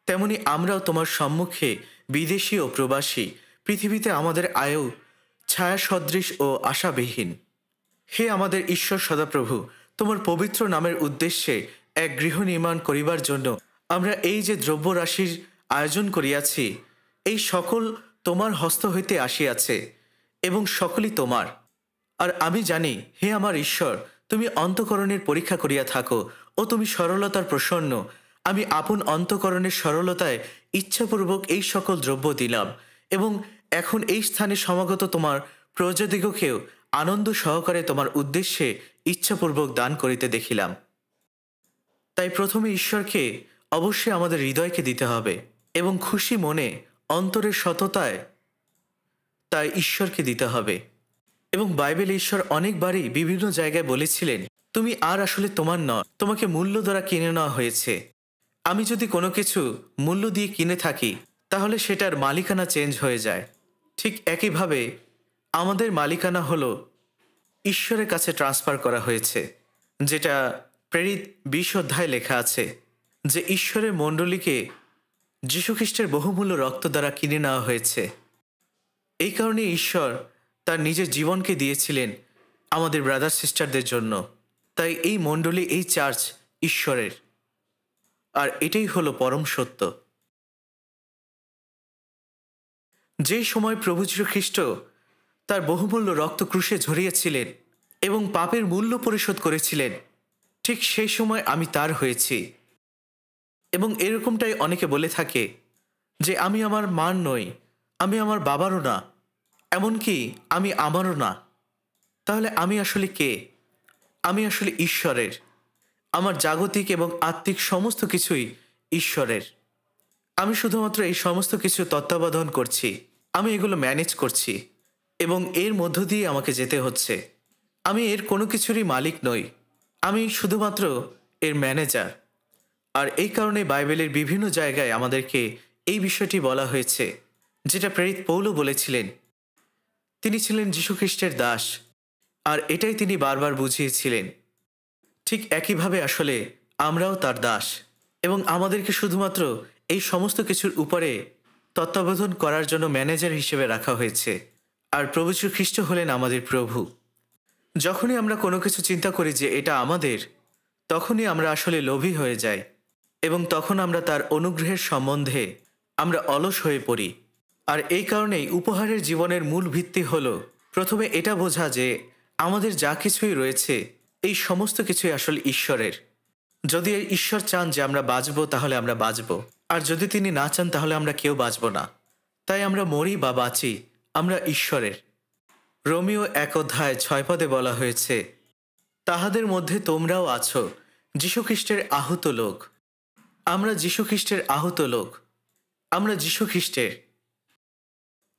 তেমনি আমরাও তোমার সম্মুখে বিদেশী ও প্রবাসী, পৃথিবীতে আমাদের আয়ু ছায়া সদৃশ ও আশাবিহীন। হে আমাদের ঈশ্বর সদাপ্রভু, তোমার পবিত্র নামের উদ্দেশ্যে এক গৃহ নির্মাণ করিবার জন্য আমরা এই যে দ্রব্যরাশির আয়োজন করিয়াছি, এই সকল তোমার হস্ত হইতে আসিয়াছে এবং সকলই তোমার। আর আমি জানি, হে আমার ঈশ্বর, তুমি অন্তঃকরণের পরীক্ষা করিয়া থাকো ও তুমি সরলতার প্রসন্ন। আমি আপন অন্তঃকরণের সরলতায় ইচ্ছাপূর্বক এই সকল দ্রব্য দিলাম, এবং এখন এই স্থানে সমাগত তোমার প্রজাদিগকেও আনন্দ সহকারে তোমার উদ্দেশ্যে ইচ্ছাপূর্বক দান করিতে দেখিলাম। তাই প্রথমে ঈশ্বরকে অবশ্যই আমাদের হৃদয়কে দিতে হবে, এবং খুশি মনে অন্তরের সততায় তাই ঈশ্বরকে দিতে হবে। এবং বাইবেলে ঈশ্বর অনেকবারই বিভিন্ন জায়গায় বলেছিলেন, তুমি আর আসলে তোমার নয়, তোমাকে মূল্য দ্বারা কিনে নেওয়া হয়েছে। আমি যদি কোনো কিছু মূল্য দিয়ে কিনে থাকি, তাহলে সেটার মালিকানা চেঞ্জ হয়ে যায়। ঠিক একইভাবে আমাদের মালিকানা হলো ঈশ্বরের কাছে ট্রান্সফার করা হয়েছে, যেটা প্রেরিত 20 অধ্যায়ে লেখা আছে যে ঈশ্বরের মণ্ডলীকে যীশুখ্রিস্টের বহুমূল্য রক্ত দ্বারা কিনে নেওয়া হয়েছে। এই কারণে ঈশ্বর তার নিজের জীবনকে দিয়েছিলেন আমাদের ব্রাদার সিস্টারদের জন্য। তাই এই মণ্ডলী, এই চার্চ ঈশ্বরের, আর এটাই হলো পরম সত্য। যে সময় প্রভু যীশু খ্রিস্ট তার বহুমূল্য রক্ত ক্রুশে ঝরিয়েছিলেন এবং পাপের মূল্য পরিশোধ করেছিলেন, ঠিক সেই সময় আমি তার হয়েছি। এবং এরকমটাই অনেকে বলে থাকে যে আমি আমার মার নই, আমি আমার বাবারও না, এমনকি আমি আমারও না। তাহলে আমি আসলে কে? আমি আসলে ঈশ্বরের। আমার জাগতিক এবং আত্মিক সমস্ত কিছুই ঈশ্বরের। আমি শুধুমাত্র এই সমস্ত কিছু তত্ত্বাবধান করছি, আমি এগুলো ম্যানেজ করছি, এবং এর মধ্য দিয়ে আমাকে যেতে হচ্ছে। আমি এর কোনো কিছুরই মালিক নই, আমি শুধুমাত্র এর ম্যানেজার। আর এই কারণে বাইবেলের বিভিন্ন জায়গায় আমাদেরকে এই বিষয়টি বলা হয়েছে, যেটা প্রেরিত পৌলও বলেছিলেন। তিনি ছিলেন যীশুখ্রিস্টের দাস, আর এটাই তিনি বারবার বুঝিয়েছিলেন। ঠিক একইভাবে আসলে আমরাও তার দাস, এবং আমাদেরকে শুধুমাত্র এই সমস্ত কিছুর উপরে তত্ত্বাবধান করার জন্য ম্যানেজার হিসেবে রাখা হয়েছে। আর প্রভু যীশু খ্রিস্ট হলেন আমাদের প্রভু। যখনই আমরা কোনো কিছু চিন্তা করি যে এটা আমাদের, তখনই আমরা আসলে লোভী হয়ে যাই, এবং তখন আমরা তার অনুগ্রহের সম্বন্ধে আমরা অলস হয়ে পড়ি। আর এই কারণেই উপহারের জীবনের মূল ভিত্তি হলো প্রথমে এটা বোঝা যে আমাদের যা কিছুই রয়েছে, এই সমস্ত কিছুই আসলে ঈশ্বরের। যদি ঈশ্বর চান যে আমরা বাঁচবো, তাহলে আমরা বাঁচবো, আর যদি তিনি না চান তাহলে আমরা কেউ বাঁচবো না। তাই আমরা মরি বা বাঁচি, আমরা ঈশ্বরের। রোমিও 1 অধ্যায় 6 পদে বলা হয়েছে, তাহাদের মধ্যে তোমরাও আছো, যীশুখ্রিস্টের আহত লোক। আমরা যীশুখ্রিস্টের আহত লোক, আমরা যীশুখ্রিস্টের।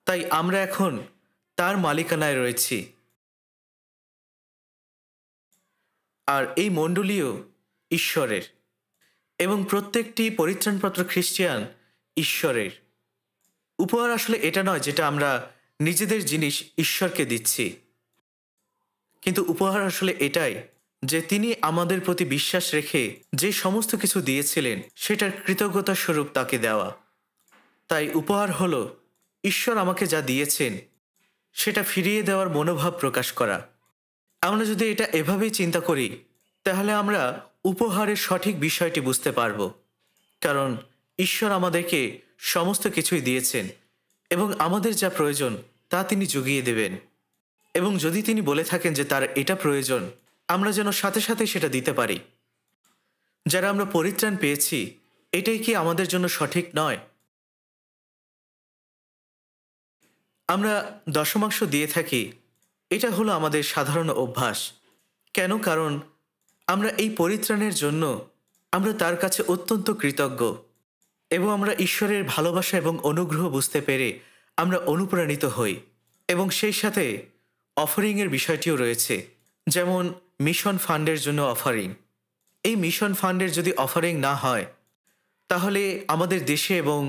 তাই আমরা এখন তার মালিকানায় রয়েছি। আর এই মণ্ডলীও ঈশ্বরের, এবং প্রত্যেকটি পরিত্রাণপ্রাপ্ত খ্রিস্টিয়ান ঈশ্বরের। উপহার আসলে এটা নয় যেটা আমরা নিজেদের জিনিস ঈশ্বরকে দিচ্ছি, কিন্তু উপহার আসলে এটাই যে তিনি আমাদের প্রতি বিশ্বাস রেখে যে সমস্ত কিছু দিয়েছিলেন, সেটার কৃতজ্ঞতা স্বরূপ তাকে দেওয়া। তাই উপহার হলো ঈশ্বর আমাকে যা দিয়েছেন সেটা ফিরিয়ে দেওয়ার মনোভাব প্রকাশ করা। আমরা যদি এটা এভাবেই চিন্তা করি, তাহলে আমরা উপহারের সঠিক বিষয়টি বুঝতে পারব। কারণ ঈশ্বর আমাদেরকে সমস্ত কিছুই দিয়েছেন, এবং আমাদের যা প্রয়োজন তা তিনি জুগিয়ে দেবেন। এবং যদি তিনি বলে থাকেন যে তার এটা প্রয়োজন, আমরা যেন সাথে সাথে সেটা দিতে পারি। যারা আমরা পরিত্রাণ পেয়েছি, এটাই কি আমাদের জন্য সঠিক নয়? আমরা দশমাংশ দিয়ে থাকি, এটা হলো আমাদের সাধারণ অভ্যাস। কেন? কারণ আমরা এই পরিত্রাণের জন্য আমরা তার কাছে অত্যন্ত কৃতজ্ঞ, এবং আমরা ঈশ্বরের ভালোবাসা এবং অনুগ্রহ বুঝতে পেরে আমরা অনুপ্রাণিত হই। এবং সেই সাথে অফারিংয়ের বিষয়টিও রয়েছে, যেমন মিশন ফান্ডের জন্য অফারিং। এই মিশন ফান্ডের যদি অফারিং না হয়, তাহলে আমাদের দেশে এবং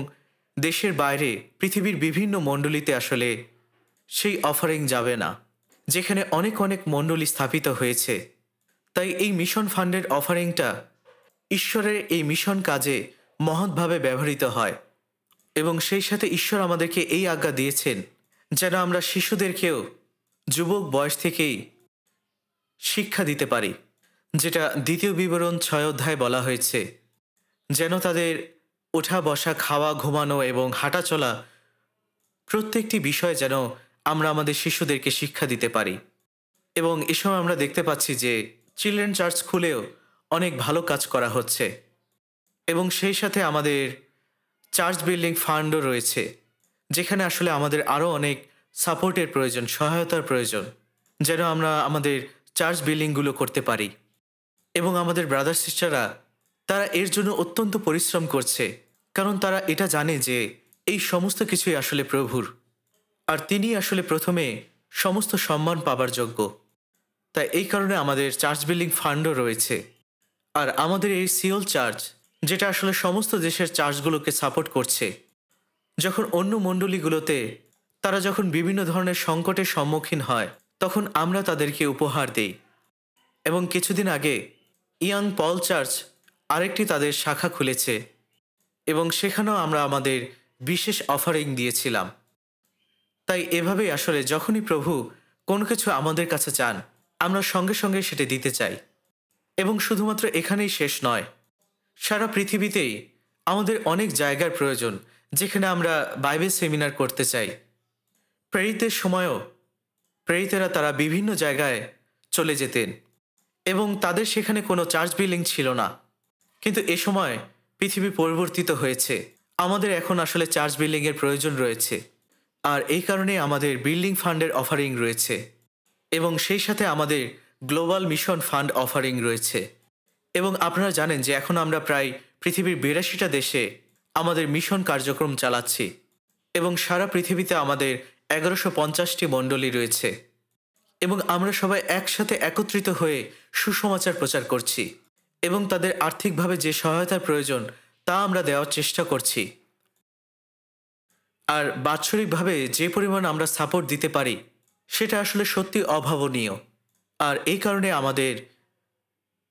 দেশের বাইরে পৃথিবীর বিভিন্ন মণ্ডলীতে আসলে সেই অফারিং যাবে না, যেখানে অনেক অনেক মণ্ডলী স্থাপিত হয়েছে। তাই এই মিশন ফান্ডের অফারিংটা ঈশ্বরের এই মিশন কাজে মহৎভাবে ব্যবহৃত হয়। এবং সেই সাথে ঈশ্বর আমাদেরকে এই আজ্ঞা দিয়েছেন যেন আমরা শিশুদেরকেও যুবক বয়স থেকেই শিক্ষা দিতে পারি, যেটা দ্বিতীয় বিবরণ 6 অধ্যায় বলা হয়েছে, যেন তাদের ওঠা বসা, খাওয়া, ঘুমানো এবং হাঁটা চলা প্রত্যেকটি বিষয়ে যেন আমরা আমাদের শিশুদেরকে শিক্ষা দিতে পারি। এবং এ সময় আমরা দেখতে পাচ্ছি যে চিলড্রেন চার্চ খুলেও অনেক ভালো কাজ করা হচ্ছে। এবং সেই সাথে আমাদের চার্চ বিল্ডিং ফান্ডও রয়েছে, যেখানে আসলে আমাদের আরও অনেক সাপোর্টের প্রয়োজন, সহায়তার প্রয়োজন, যেন আমরা আমাদের চার্চ বিল্ডিংগুলো করতে পারি। এবং আমাদের ব্রাদার সিস্টাররা তারা এর জন্য অত্যন্ত পরিশ্রম করছে, কারণ তারা এটা জানে যে এই সমস্ত কিছুই আসলে প্রভুর, আর তিনি আসলে প্রথমে সমস্ত সম্মান পাবার যোগ্য। তাই এই কারণে আমাদের চার্চ বিল্ডিং ফান্ডও রয়েছে। আর আমাদের এই সিওল চার্চ, যেটা আসলে সমস্ত দেশের চার্চগুলোকে সাপোর্ট করছে, যখন অন্য মণ্ডলীগুলোতে তারা যখন বিভিন্ন ধরনের সংকটের সম্মুখীন হয়, তখন আমরা তাদেরকে উপহার দেই। এবং কিছুদিন আগে ইয়াং পল চার্চ আরেকটি তাদের শাখা খুলেছে, এবং সেখানেও আমরা আমাদের বিশেষ অফারিং দিয়েছিলাম। তাই এভাবেই আসলে যখনই প্রভু কোনো কিছু আমাদের কাছে চান, আমরা সঙ্গে সঙ্গে সেটা দিতে চাই। এবং শুধুমাত্র এখানেই শেষ নয়, সারা পৃথিবীতেই আমাদের অনেক জায়গার প্রয়োজন, যেখানে আমরা বাইবেল সেমিনার করতে চাই। প্রেরিতদের সময়ও প্রেরিতেরা তারা বিভিন্ন জায়গায় চলে যেতেন, এবং তাদের সেখানে কোনো চার্চ বিল্ডিং ছিল না। কিন্তু এ সময় পৃথিবী পরিবর্তিত হয়েছে, আমাদের এখন আসলে চার্চ বিল্ডিংয়ের প্রয়োজন রয়েছে। আর এই কারণে আমাদের বিল্ডিং ফান্ডের অফারিং রয়েছে, এবং সেই সাথে আমাদের গ্লোবাল মিশন ফান্ড অফারিং রয়েছে। এবং আপনারা জানেন যে এখন আমরা প্রায় পৃথিবীর 82টা দেশে আমাদের মিশন কার্যক্রম চালাচ্ছি, এবং সারা পৃথিবীতে আমাদের 1150টি মণ্ডলী রয়েছে। এবং আমরা সবাই একসাথে একত্রিত হয়ে সুসমাচার প্রচার করছি, এবং তাদের আর্থিকভাবে যে সহায়তার প্রয়োজন তা আমরা দেওয়ার চেষ্টা করছি। আর বাৎসরিকভাবে যে পরিমাণ আমরা সাপোর্ট দিতে পারি, সেটা আসলে সত্যি অভাবনীয়। আর এই কারণে আমাদের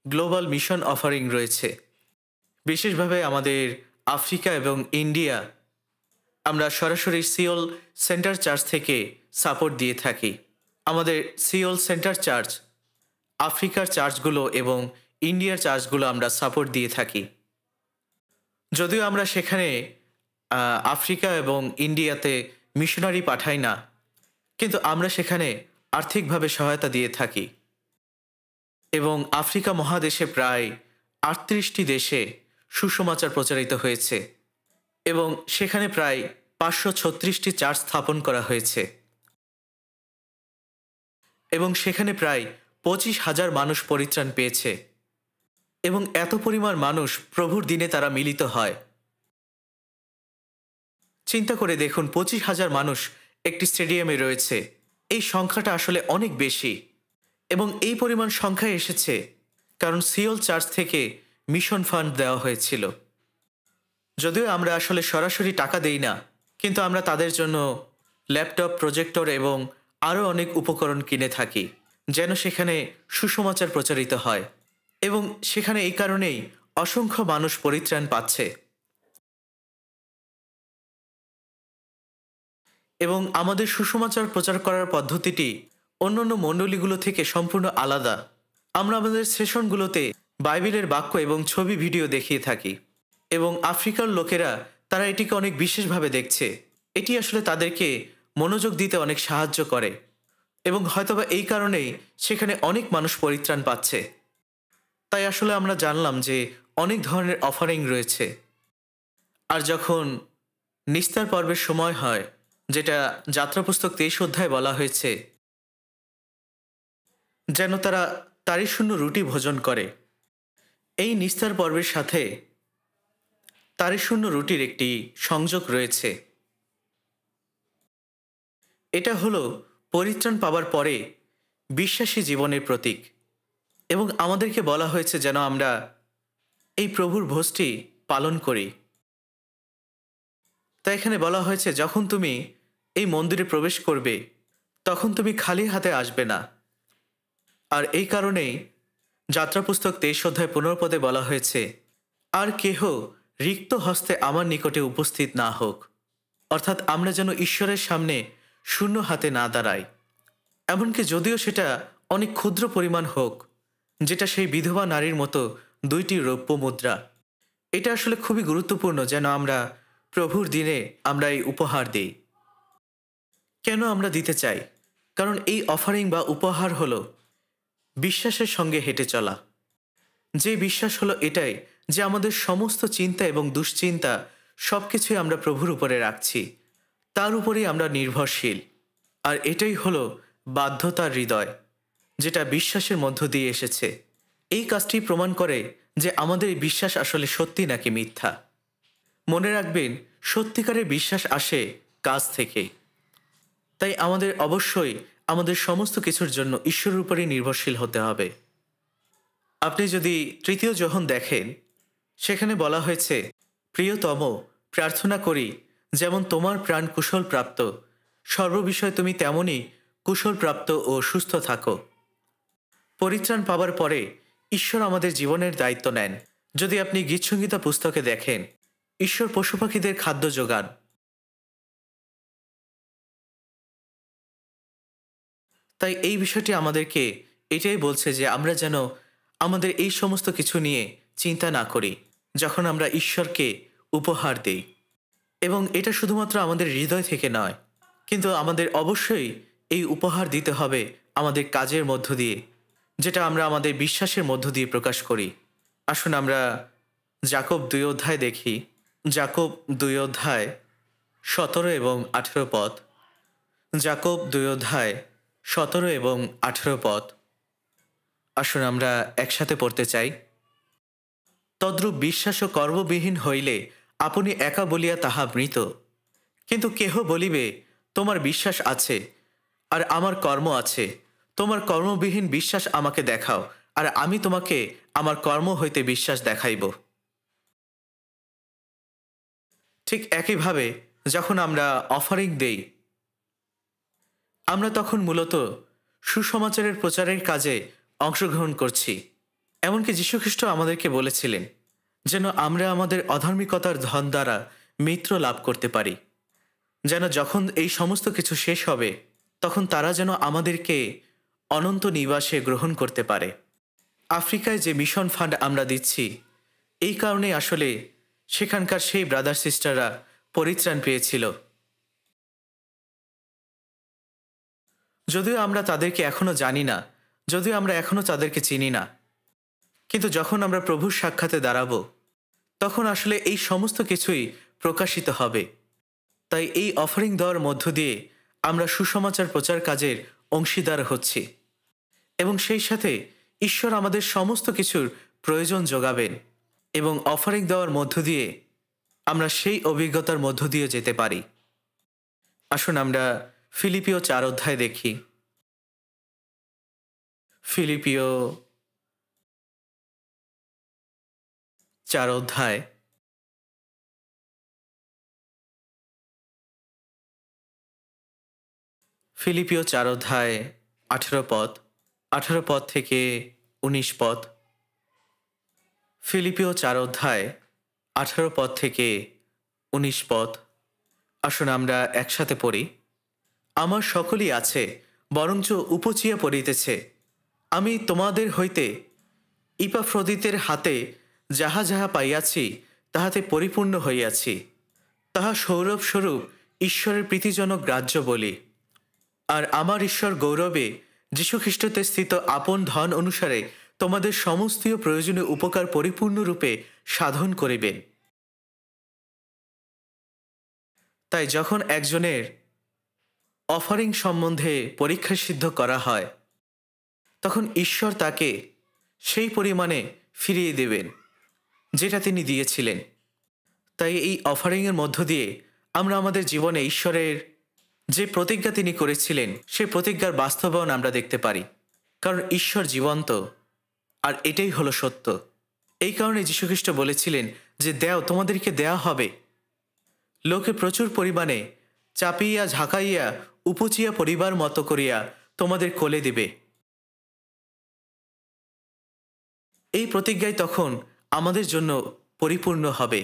গ্লোবাল মিশন অফারিং রয়েছে। বিশেষভাবে আমাদের আফ্রিকা এবং ইন্ডিয়া আমরা সরাসরি সিওল সেন্টার চার্চ থেকে সাপোর্ট দিয়ে থাকি। আমাদের সিওল সেন্টার চার্চ আফ্রিকার চার্চগুলো এবং ইন্ডিয়ার চার্চগুলো আমরা সাপোর্ট দিয়ে থাকি। যদিও আমরা সেখানে আফ্রিকা এবং ইন্ডিয়াতে মিশনারি পাঠাই না, কিন্তু আমরা সেখানে আর্থিকভাবে সহায়তা দিয়ে থাকি। এবং আফ্রিকা মহাদেশে প্রায় 38টি দেশে সুসমাচার প্রচারিত হয়েছে, এবং সেখানে প্রায় 536টি চার্চ স্থাপন করা হয়েছে, এবং সেখানে প্রায় 25,000 মানুষ পরিত্রাণ পেয়েছে। এবং এত পরিমাণ মানুষ প্রভুর দিনে তারা মিলিত হয়। চিন্তা করে দেখুন, 25,000 মানুষ একটি স্টেডিয়ামে রয়েছে। এই সংখ্যাটা আসলে অনেক বেশি, এবং এই পরিমাণ সংখ্যায় এসেছে কারণ সিওল চার্চ থেকে মিশন ফান্ড দেওয়া হয়েছিল। যদিও আমরা আসলে সরাসরি টাকা দেই না, কিন্তু আমরা তাদের জন্য ল্যাপটপ, প্রজেক্টর এবং আরও অনেক উপকরণ কিনে থাকি, যেন সেখানে সুসমাচার প্রচারিত হয়। এবং সেখানে এই কারণেই অসংখ্য মানুষ পরিত্রাণ পাচ্ছে। এবং আমাদের সুসমাচার প্রচার করার পদ্ধতিটি অন্যান্য মণ্ডলীগুলো থেকে সম্পূর্ণ আলাদা। আমরা আমাদের সেশনগুলোতে বাইবেলের বাক্য এবং ছবি ভিডিও দেখিয়ে থাকি, এবং আফ্রিকার লোকেরা তারা এটিকে অনেক বিশেষভাবে দেখছে। এটি আসলে তাদেরকে মনোযোগ দিতে অনেক সাহায্য করে, এবং হয়তোবা এই কারণেই সেখানে অনেক মানুষ পরিত্রাণ পাচ্ছে। তাই আসলে আমরা জানলাম যে অনেক ধরনের অফারিং রয়েছে। আর যখন নিস্তার পর্বের সময় হয়, যেটা যাত্রাপুস্তক 23 অধ্যায় বলা হয়েছে, যেন তারা তারিশূন্য রুটি ভোজন করে। এই নিস্তার পর্বের সাথে তারিশূন্য রুটির একটি সংযোগ রয়েছে। এটা হলো পরিত্রাণ পাবার পরে বিশ্বাসী জীবনের প্রতীক, এবং আমাদেরকে বলা হয়েছে যেন আমরা এই প্রভুর ভোজটি পালন করি। তাই এখানে বলা হয়েছে যখন তুমি এই মন্দিরে প্রবেশ করবে তখন তুমি খালি হাতে আসবে না। আর এই কারণেই যাত্রাপুস্তক 23 অধ্যায় 15 পদে বলা হয়েছে, আর কেহ রিক্ত হস্তে আমার নিকটে উপস্থিত না হোক। অর্থাৎ আমরা যেন ঈশ্বরের সামনে শূন্য হাতে না দাঁড়াই, এমনকি যদিও সেটা অনেক ক্ষুদ্র পরিমাণ হোক, যেটা সেই বিধবা নারীর মতো 2টি রৌপ্য মুদ্রা। এটা আসলে খুবই গুরুত্বপূর্ণ যেন আমরা প্রভুর দিনে আমরা এই উপহার দিই। কেন আমরা দিতে চাই? কারণ এই অফারিং বা উপহার হলো বিশ্বাসের সঙ্গে হেঁটে চলা। যে বিশ্বাস হলো এটাই যে আমাদের সমস্ত চিন্তা এবং দুশ্চিন্তা সব কিছুই আমরা প্রভুর উপরে রাখছি, তার উপরেই আমরা নির্ভরশীল। আর এটাই হলো বাধ্যতার হৃদয়, যেটা বিশ্বাসের মধ্য দিয়ে এসেছে। এই কাজটি প্রমাণ করে যে আমাদের বিশ্বাস আসলে সত্যি নাকি মিথ্যা। মনে রাখবেন, সত্যিকারের বিশ্বাস আসে কাজ থেকে। তাই আমাদের অবশ্যই আমাদের সমস্ত কিছুর জন্য ঈশ্বরের উপরেই নির্ভরশীল হতে হবে। আপনি যদি 3 যোহন দেখেন, সেখানে বলা হয়েছে, প্রিয়তম, প্রার্থনা করি যেমন তোমার প্রাণ কুশল প্রাপ্ত, সর্ববিষয়ে তুমি তেমনই কুশল প্রাপ্ত ও সুস্থ থাকো। পরিত্রাণ পাবার পরে ঈশ্বর আমাদের জীবনের দায়িত্ব নেন। যদি আপনি গীতসংহিতা পুস্তকে দেখেন, ঈশ্বর পশু পাখিদের খাদ্য যোগান। তাই এই বিষয়টি আমাদেরকে এটাই বলছে যে আমরা যেন আমাদের এই সমস্ত কিছু নিয়ে চিন্তা না করি যখন আমরা ঈশ্বরকে উপহার দেই। এবং এটা শুধুমাত্র আমাদের হৃদয় থেকে নয়, কিন্তু আমাদের অবশ্যই এই উপহার দিতে হবে আমাদের কাজের মধ্য দিয়ে, যেটা আমরা আমাদের বিশ্বাসের মধ্য দিয়ে প্রকাশ করি। আসুন আমরা যাকব 2 অধ্যায় দেখি। যাকব 2 অধ্যায় 17 এবং 18 পদ। যাকব 2 অধ্যায় 17 এবং 18 পদ। আসুন আমরা একসাথে পড়তে চাই। তদ্রূপ বিশ্বাস ও কর্মবিহীন হইলে আপনি একা বলিয়া তাহা মৃত। কিন্তু কেহ বলিবে, তোমার বিশ্বাস আছে আর আমার কর্ম আছে, তোমার কর্মবিহীন বিশ্বাস আমাকে দেখাও, আর আমি তোমাকে আমার কর্ম হইতে বিশ্বাস দেখাইব। ঠিক একইভাবে যখন আমরা অফারিং দেই, আমরা তখন মূলত সুসমাচারের প্রচারের কাজে অংশগ্রহণ করছি। এমনকি যীশুখ্রিস্ট আমাদেরকে বলেছিলেন যেন আমরা আমাদের অধার্মিকতার ধন দ্বারা মিত্র লাভ করতে পারি, যেন যখন এই সমস্ত কিছু শেষ হবে তখন তারা যেন আমাদেরকে অনন্ত নিবাসে গ্রহণ করতে পারে। আফ্রিকায় যে মিশন ফান্ড আমরা দিচ্ছি, এই কারণে আসলে সেখানকার সেই ব্রাদার সিস্টাররা পরিত্রাণ পেয়েছিল। যদিও আমরা তাদেরকে এখনো জানি না, যদিও আমরা এখনো তাদেরকে চিনি না, কিন্তু যখন আমরা প্রভুর সাক্ষাতে দাঁড়াবো তখন আসলে এই সমস্ত কিছুই প্রকাশিত হবে। তাই এই অফারিং দেওয়ার মধ্য দিয়ে আমরা সুসমাচার প্রচার কাজের অংশীদার হচ্ছি, এবং সেই সাথে ঈশ্বর আমাদের সমস্ত কিছুর প্রয়োজন যোগাবেন, এবং অফারিং দেওয়ার মধ্য দিয়ে আমরা সেই অভিজ্ঞতার মধ্য দিয়ে যেতে পারি। আসুন আমরা ফিলিপিও 4 অধ্যায় দেখি। ফিলিপিও 4 অধ্যায় 18 পদ, 18 পদ থেকে 19 পদ। ফিলিপিও 4 অধ্যায় 18 পদ থেকে 19 পদ। আসুন আমরা একসাথে পড়ি। আমার সকলই আছে, বরঞ্চ উপচিয়া পড়িতেছে। আমি তোমাদের হইতে ইপাফ্রোদিতের হাতে যাহা যাহা পাইয়াছি তাহাতে পরিপূর্ণ হইয়াছি, তাহা সৌরভস্বরূপ ঈশ্বরের প্রীতিজনক গ্রাহ্য বলি। আর আমার ঈশ্বর গৌরবে যীশুখ্রিস্টতে স্থিত আপন ধন অনুসারে তোমাদের সমস্ত প্রয়োজনীয় উপকার পরিপূর্ণরূপে সাধন করিবেন। তাই যখন একজনের অফারিং সম্বন্ধে পরীক্ষা সিদ্ধ করা হয় তখন ঈশ্বর তাকে সেই পরিমাণে ফিরিয়ে দেবেন যেটা তিনি দিয়েছিলেন। তাই এই অফারিংয়ের মধ্য দিয়ে আমরা আমাদের জীবনে ঈশ্বরের যে প্রতিজ্ঞা তিনি করেছিলেন সেই প্রতিজ্ঞার বাস্তবায়ন আমরা দেখতে পারি, কারণ ঈশ্বর জীবন্ত আর এটাই হলো সত্য। এই কারণে যীশুখ্রিস্ট বলেছিলেন যে দেও তোমাদেরকে দেয়া হবে, লোকে প্রচুর পরিমাণে চাপিয়া ঝাঁকাইয়া উপচিয়া পরিবার মতো করিয়া তোমাদের কোলে দিবে। এই প্রতিজ্ঞাই তখন আমাদের জন্য পরিপূর্ণ হবে।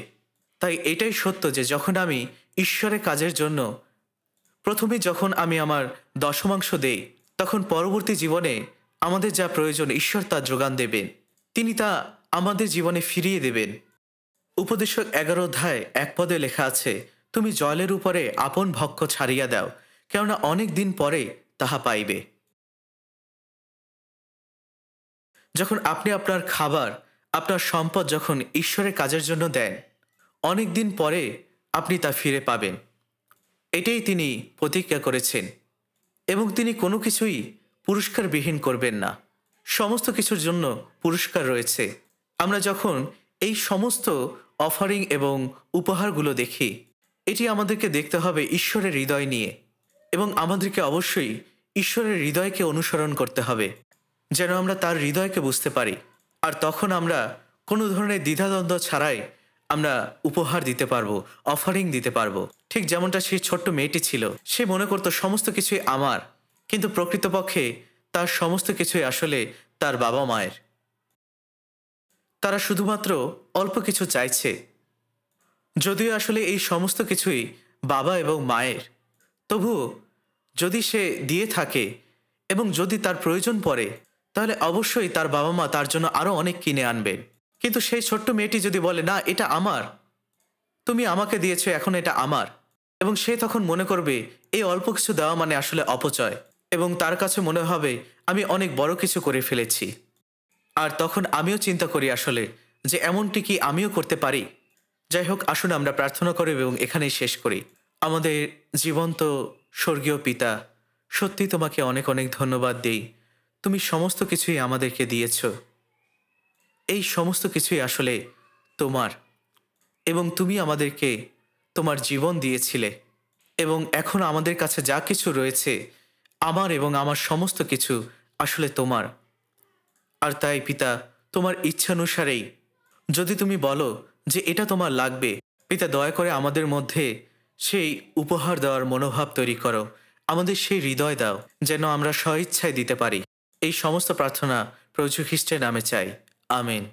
তাই এটাই সত্য যে যখন আমি ঈশ্বরের কাজের জন্য প্রথমে যখন আমি আমার দশমাংশ দেই, তখন পরবর্তী জীবনে আমাদের যা প্রয়োজন ঈশ্বর তা যোগান দেবেন। তিনি তা আমাদের জীবনে ফিরিয়ে দেবেন। উপদেশক 11 অধ্যায় 1 পদে লেখা আছে, তুমি জলের উপরে আপন ভক্ষ ছাড়িয়া দাও, কেননা অনেক দিন পরে তাহা পাইবে। যখন আপনি আপনার খাবার, আপনার সম্পদ যখন ঈশ্বরের কাজের জন্য দেন, অনেক দিন পরে আপনি তা ফিরে পাবেন। এটাই তিনি প্রতিজ্ঞা করেছেন। এবং তিনি কোনো কিছুই পুরস্কারবিহীন করবেন না। সমস্ত কিছুর জন্য পুরস্কার রয়েছে। আমরা যখন এই সমস্ত অফারিং এবং উপহারগুলো দেখি, এটি আমাদেরকে দেখতে হবে ঈশ্বরের হৃদয় নিয়ে, এবং আমাদেরকে অবশ্যই ঈশ্বরের হৃদয়কে অনুসরণ করতে হবে, যেন আমরা তার হৃদয়কে বুঝতে পারি। আর তখন আমরা কোনো ধরনের দ্বিধাদ্বন্দ্ব ছাড়াই আমরা উপহার দিতে পারবো, অফারিং দিতে পারবো। ঠিক যেমনটা সেই ছোট্ট মেয়েটি ছিল, সে মনে করতো সমস্ত কিছুই আমার, কিন্তু প্রকৃতপক্ষে তার সমস্ত কিছুই আসলে তার বাবা মায়ের। তারা শুধুমাত্র অল্প কিছু চাইছে, যদিও আসলে এই সমস্ত কিছুই বাবা এবং মায়ের। তবুও যদি সে দিয়ে থাকে এবং যদি তার প্রয়োজন পড়ে, তাহলে অবশ্যই তার বাবা মা তার জন্য আরও অনেক কিনে আনবেন। কিন্তু সেই ছোট্ট মেয়েটি যদি বলে, না এটা আমার, তুমি আমাকে দিয়েছো, এখন এটা আমার, এবং সে তখন মনে করবে এই অল্প কিছু দেওয়া মানে আসলে অপচয়, এবং তার কাছে মনে হবে আমি অনেক বড় কিছু করে ফেলেছি। আর তখন আমিও চিন্তা করি আসলে যে এমনটি কি আমিও করতে পারি। যাই হোক, আসুন আমরা প্রার্থনা করি এবং এখানেই শেষ করি। আমাদের জীবন্ত স্বর্গীয় পিতা, সত্যি তোমাকে অনেক অনেক ধন্যবাদ দেই। তুমি সমস্ত কিছুই আমাদেরকে দিয়েছ। এই সমস্ত কিছুই আসলে তোমার, এবং তুমি আমাদেরকে তোমার জীবন দিয়েছিলে, এবং এখন আমাদের কাছে যা কিছু রয়েছে, আমার এবং আমার সমস্ত কিছু আসলে তোমার। আর তাই পিতা, তোমার ইচ্ছানুসারেই যদি তুমি বলো যে এটা তোমার লাগবে, পিতা দয়া করে আমাদের মধ্যে সেই উপহার দেওয়ার মনোভাব তৈরি করো, আমাদের সেই হৃদয় দাও যেন আমরা স্বইচ্ছায় দিতে পারি। এই সমস্ত প্রার্থনা প্রভু খ্রিস্টের নামে চাই, আমেন।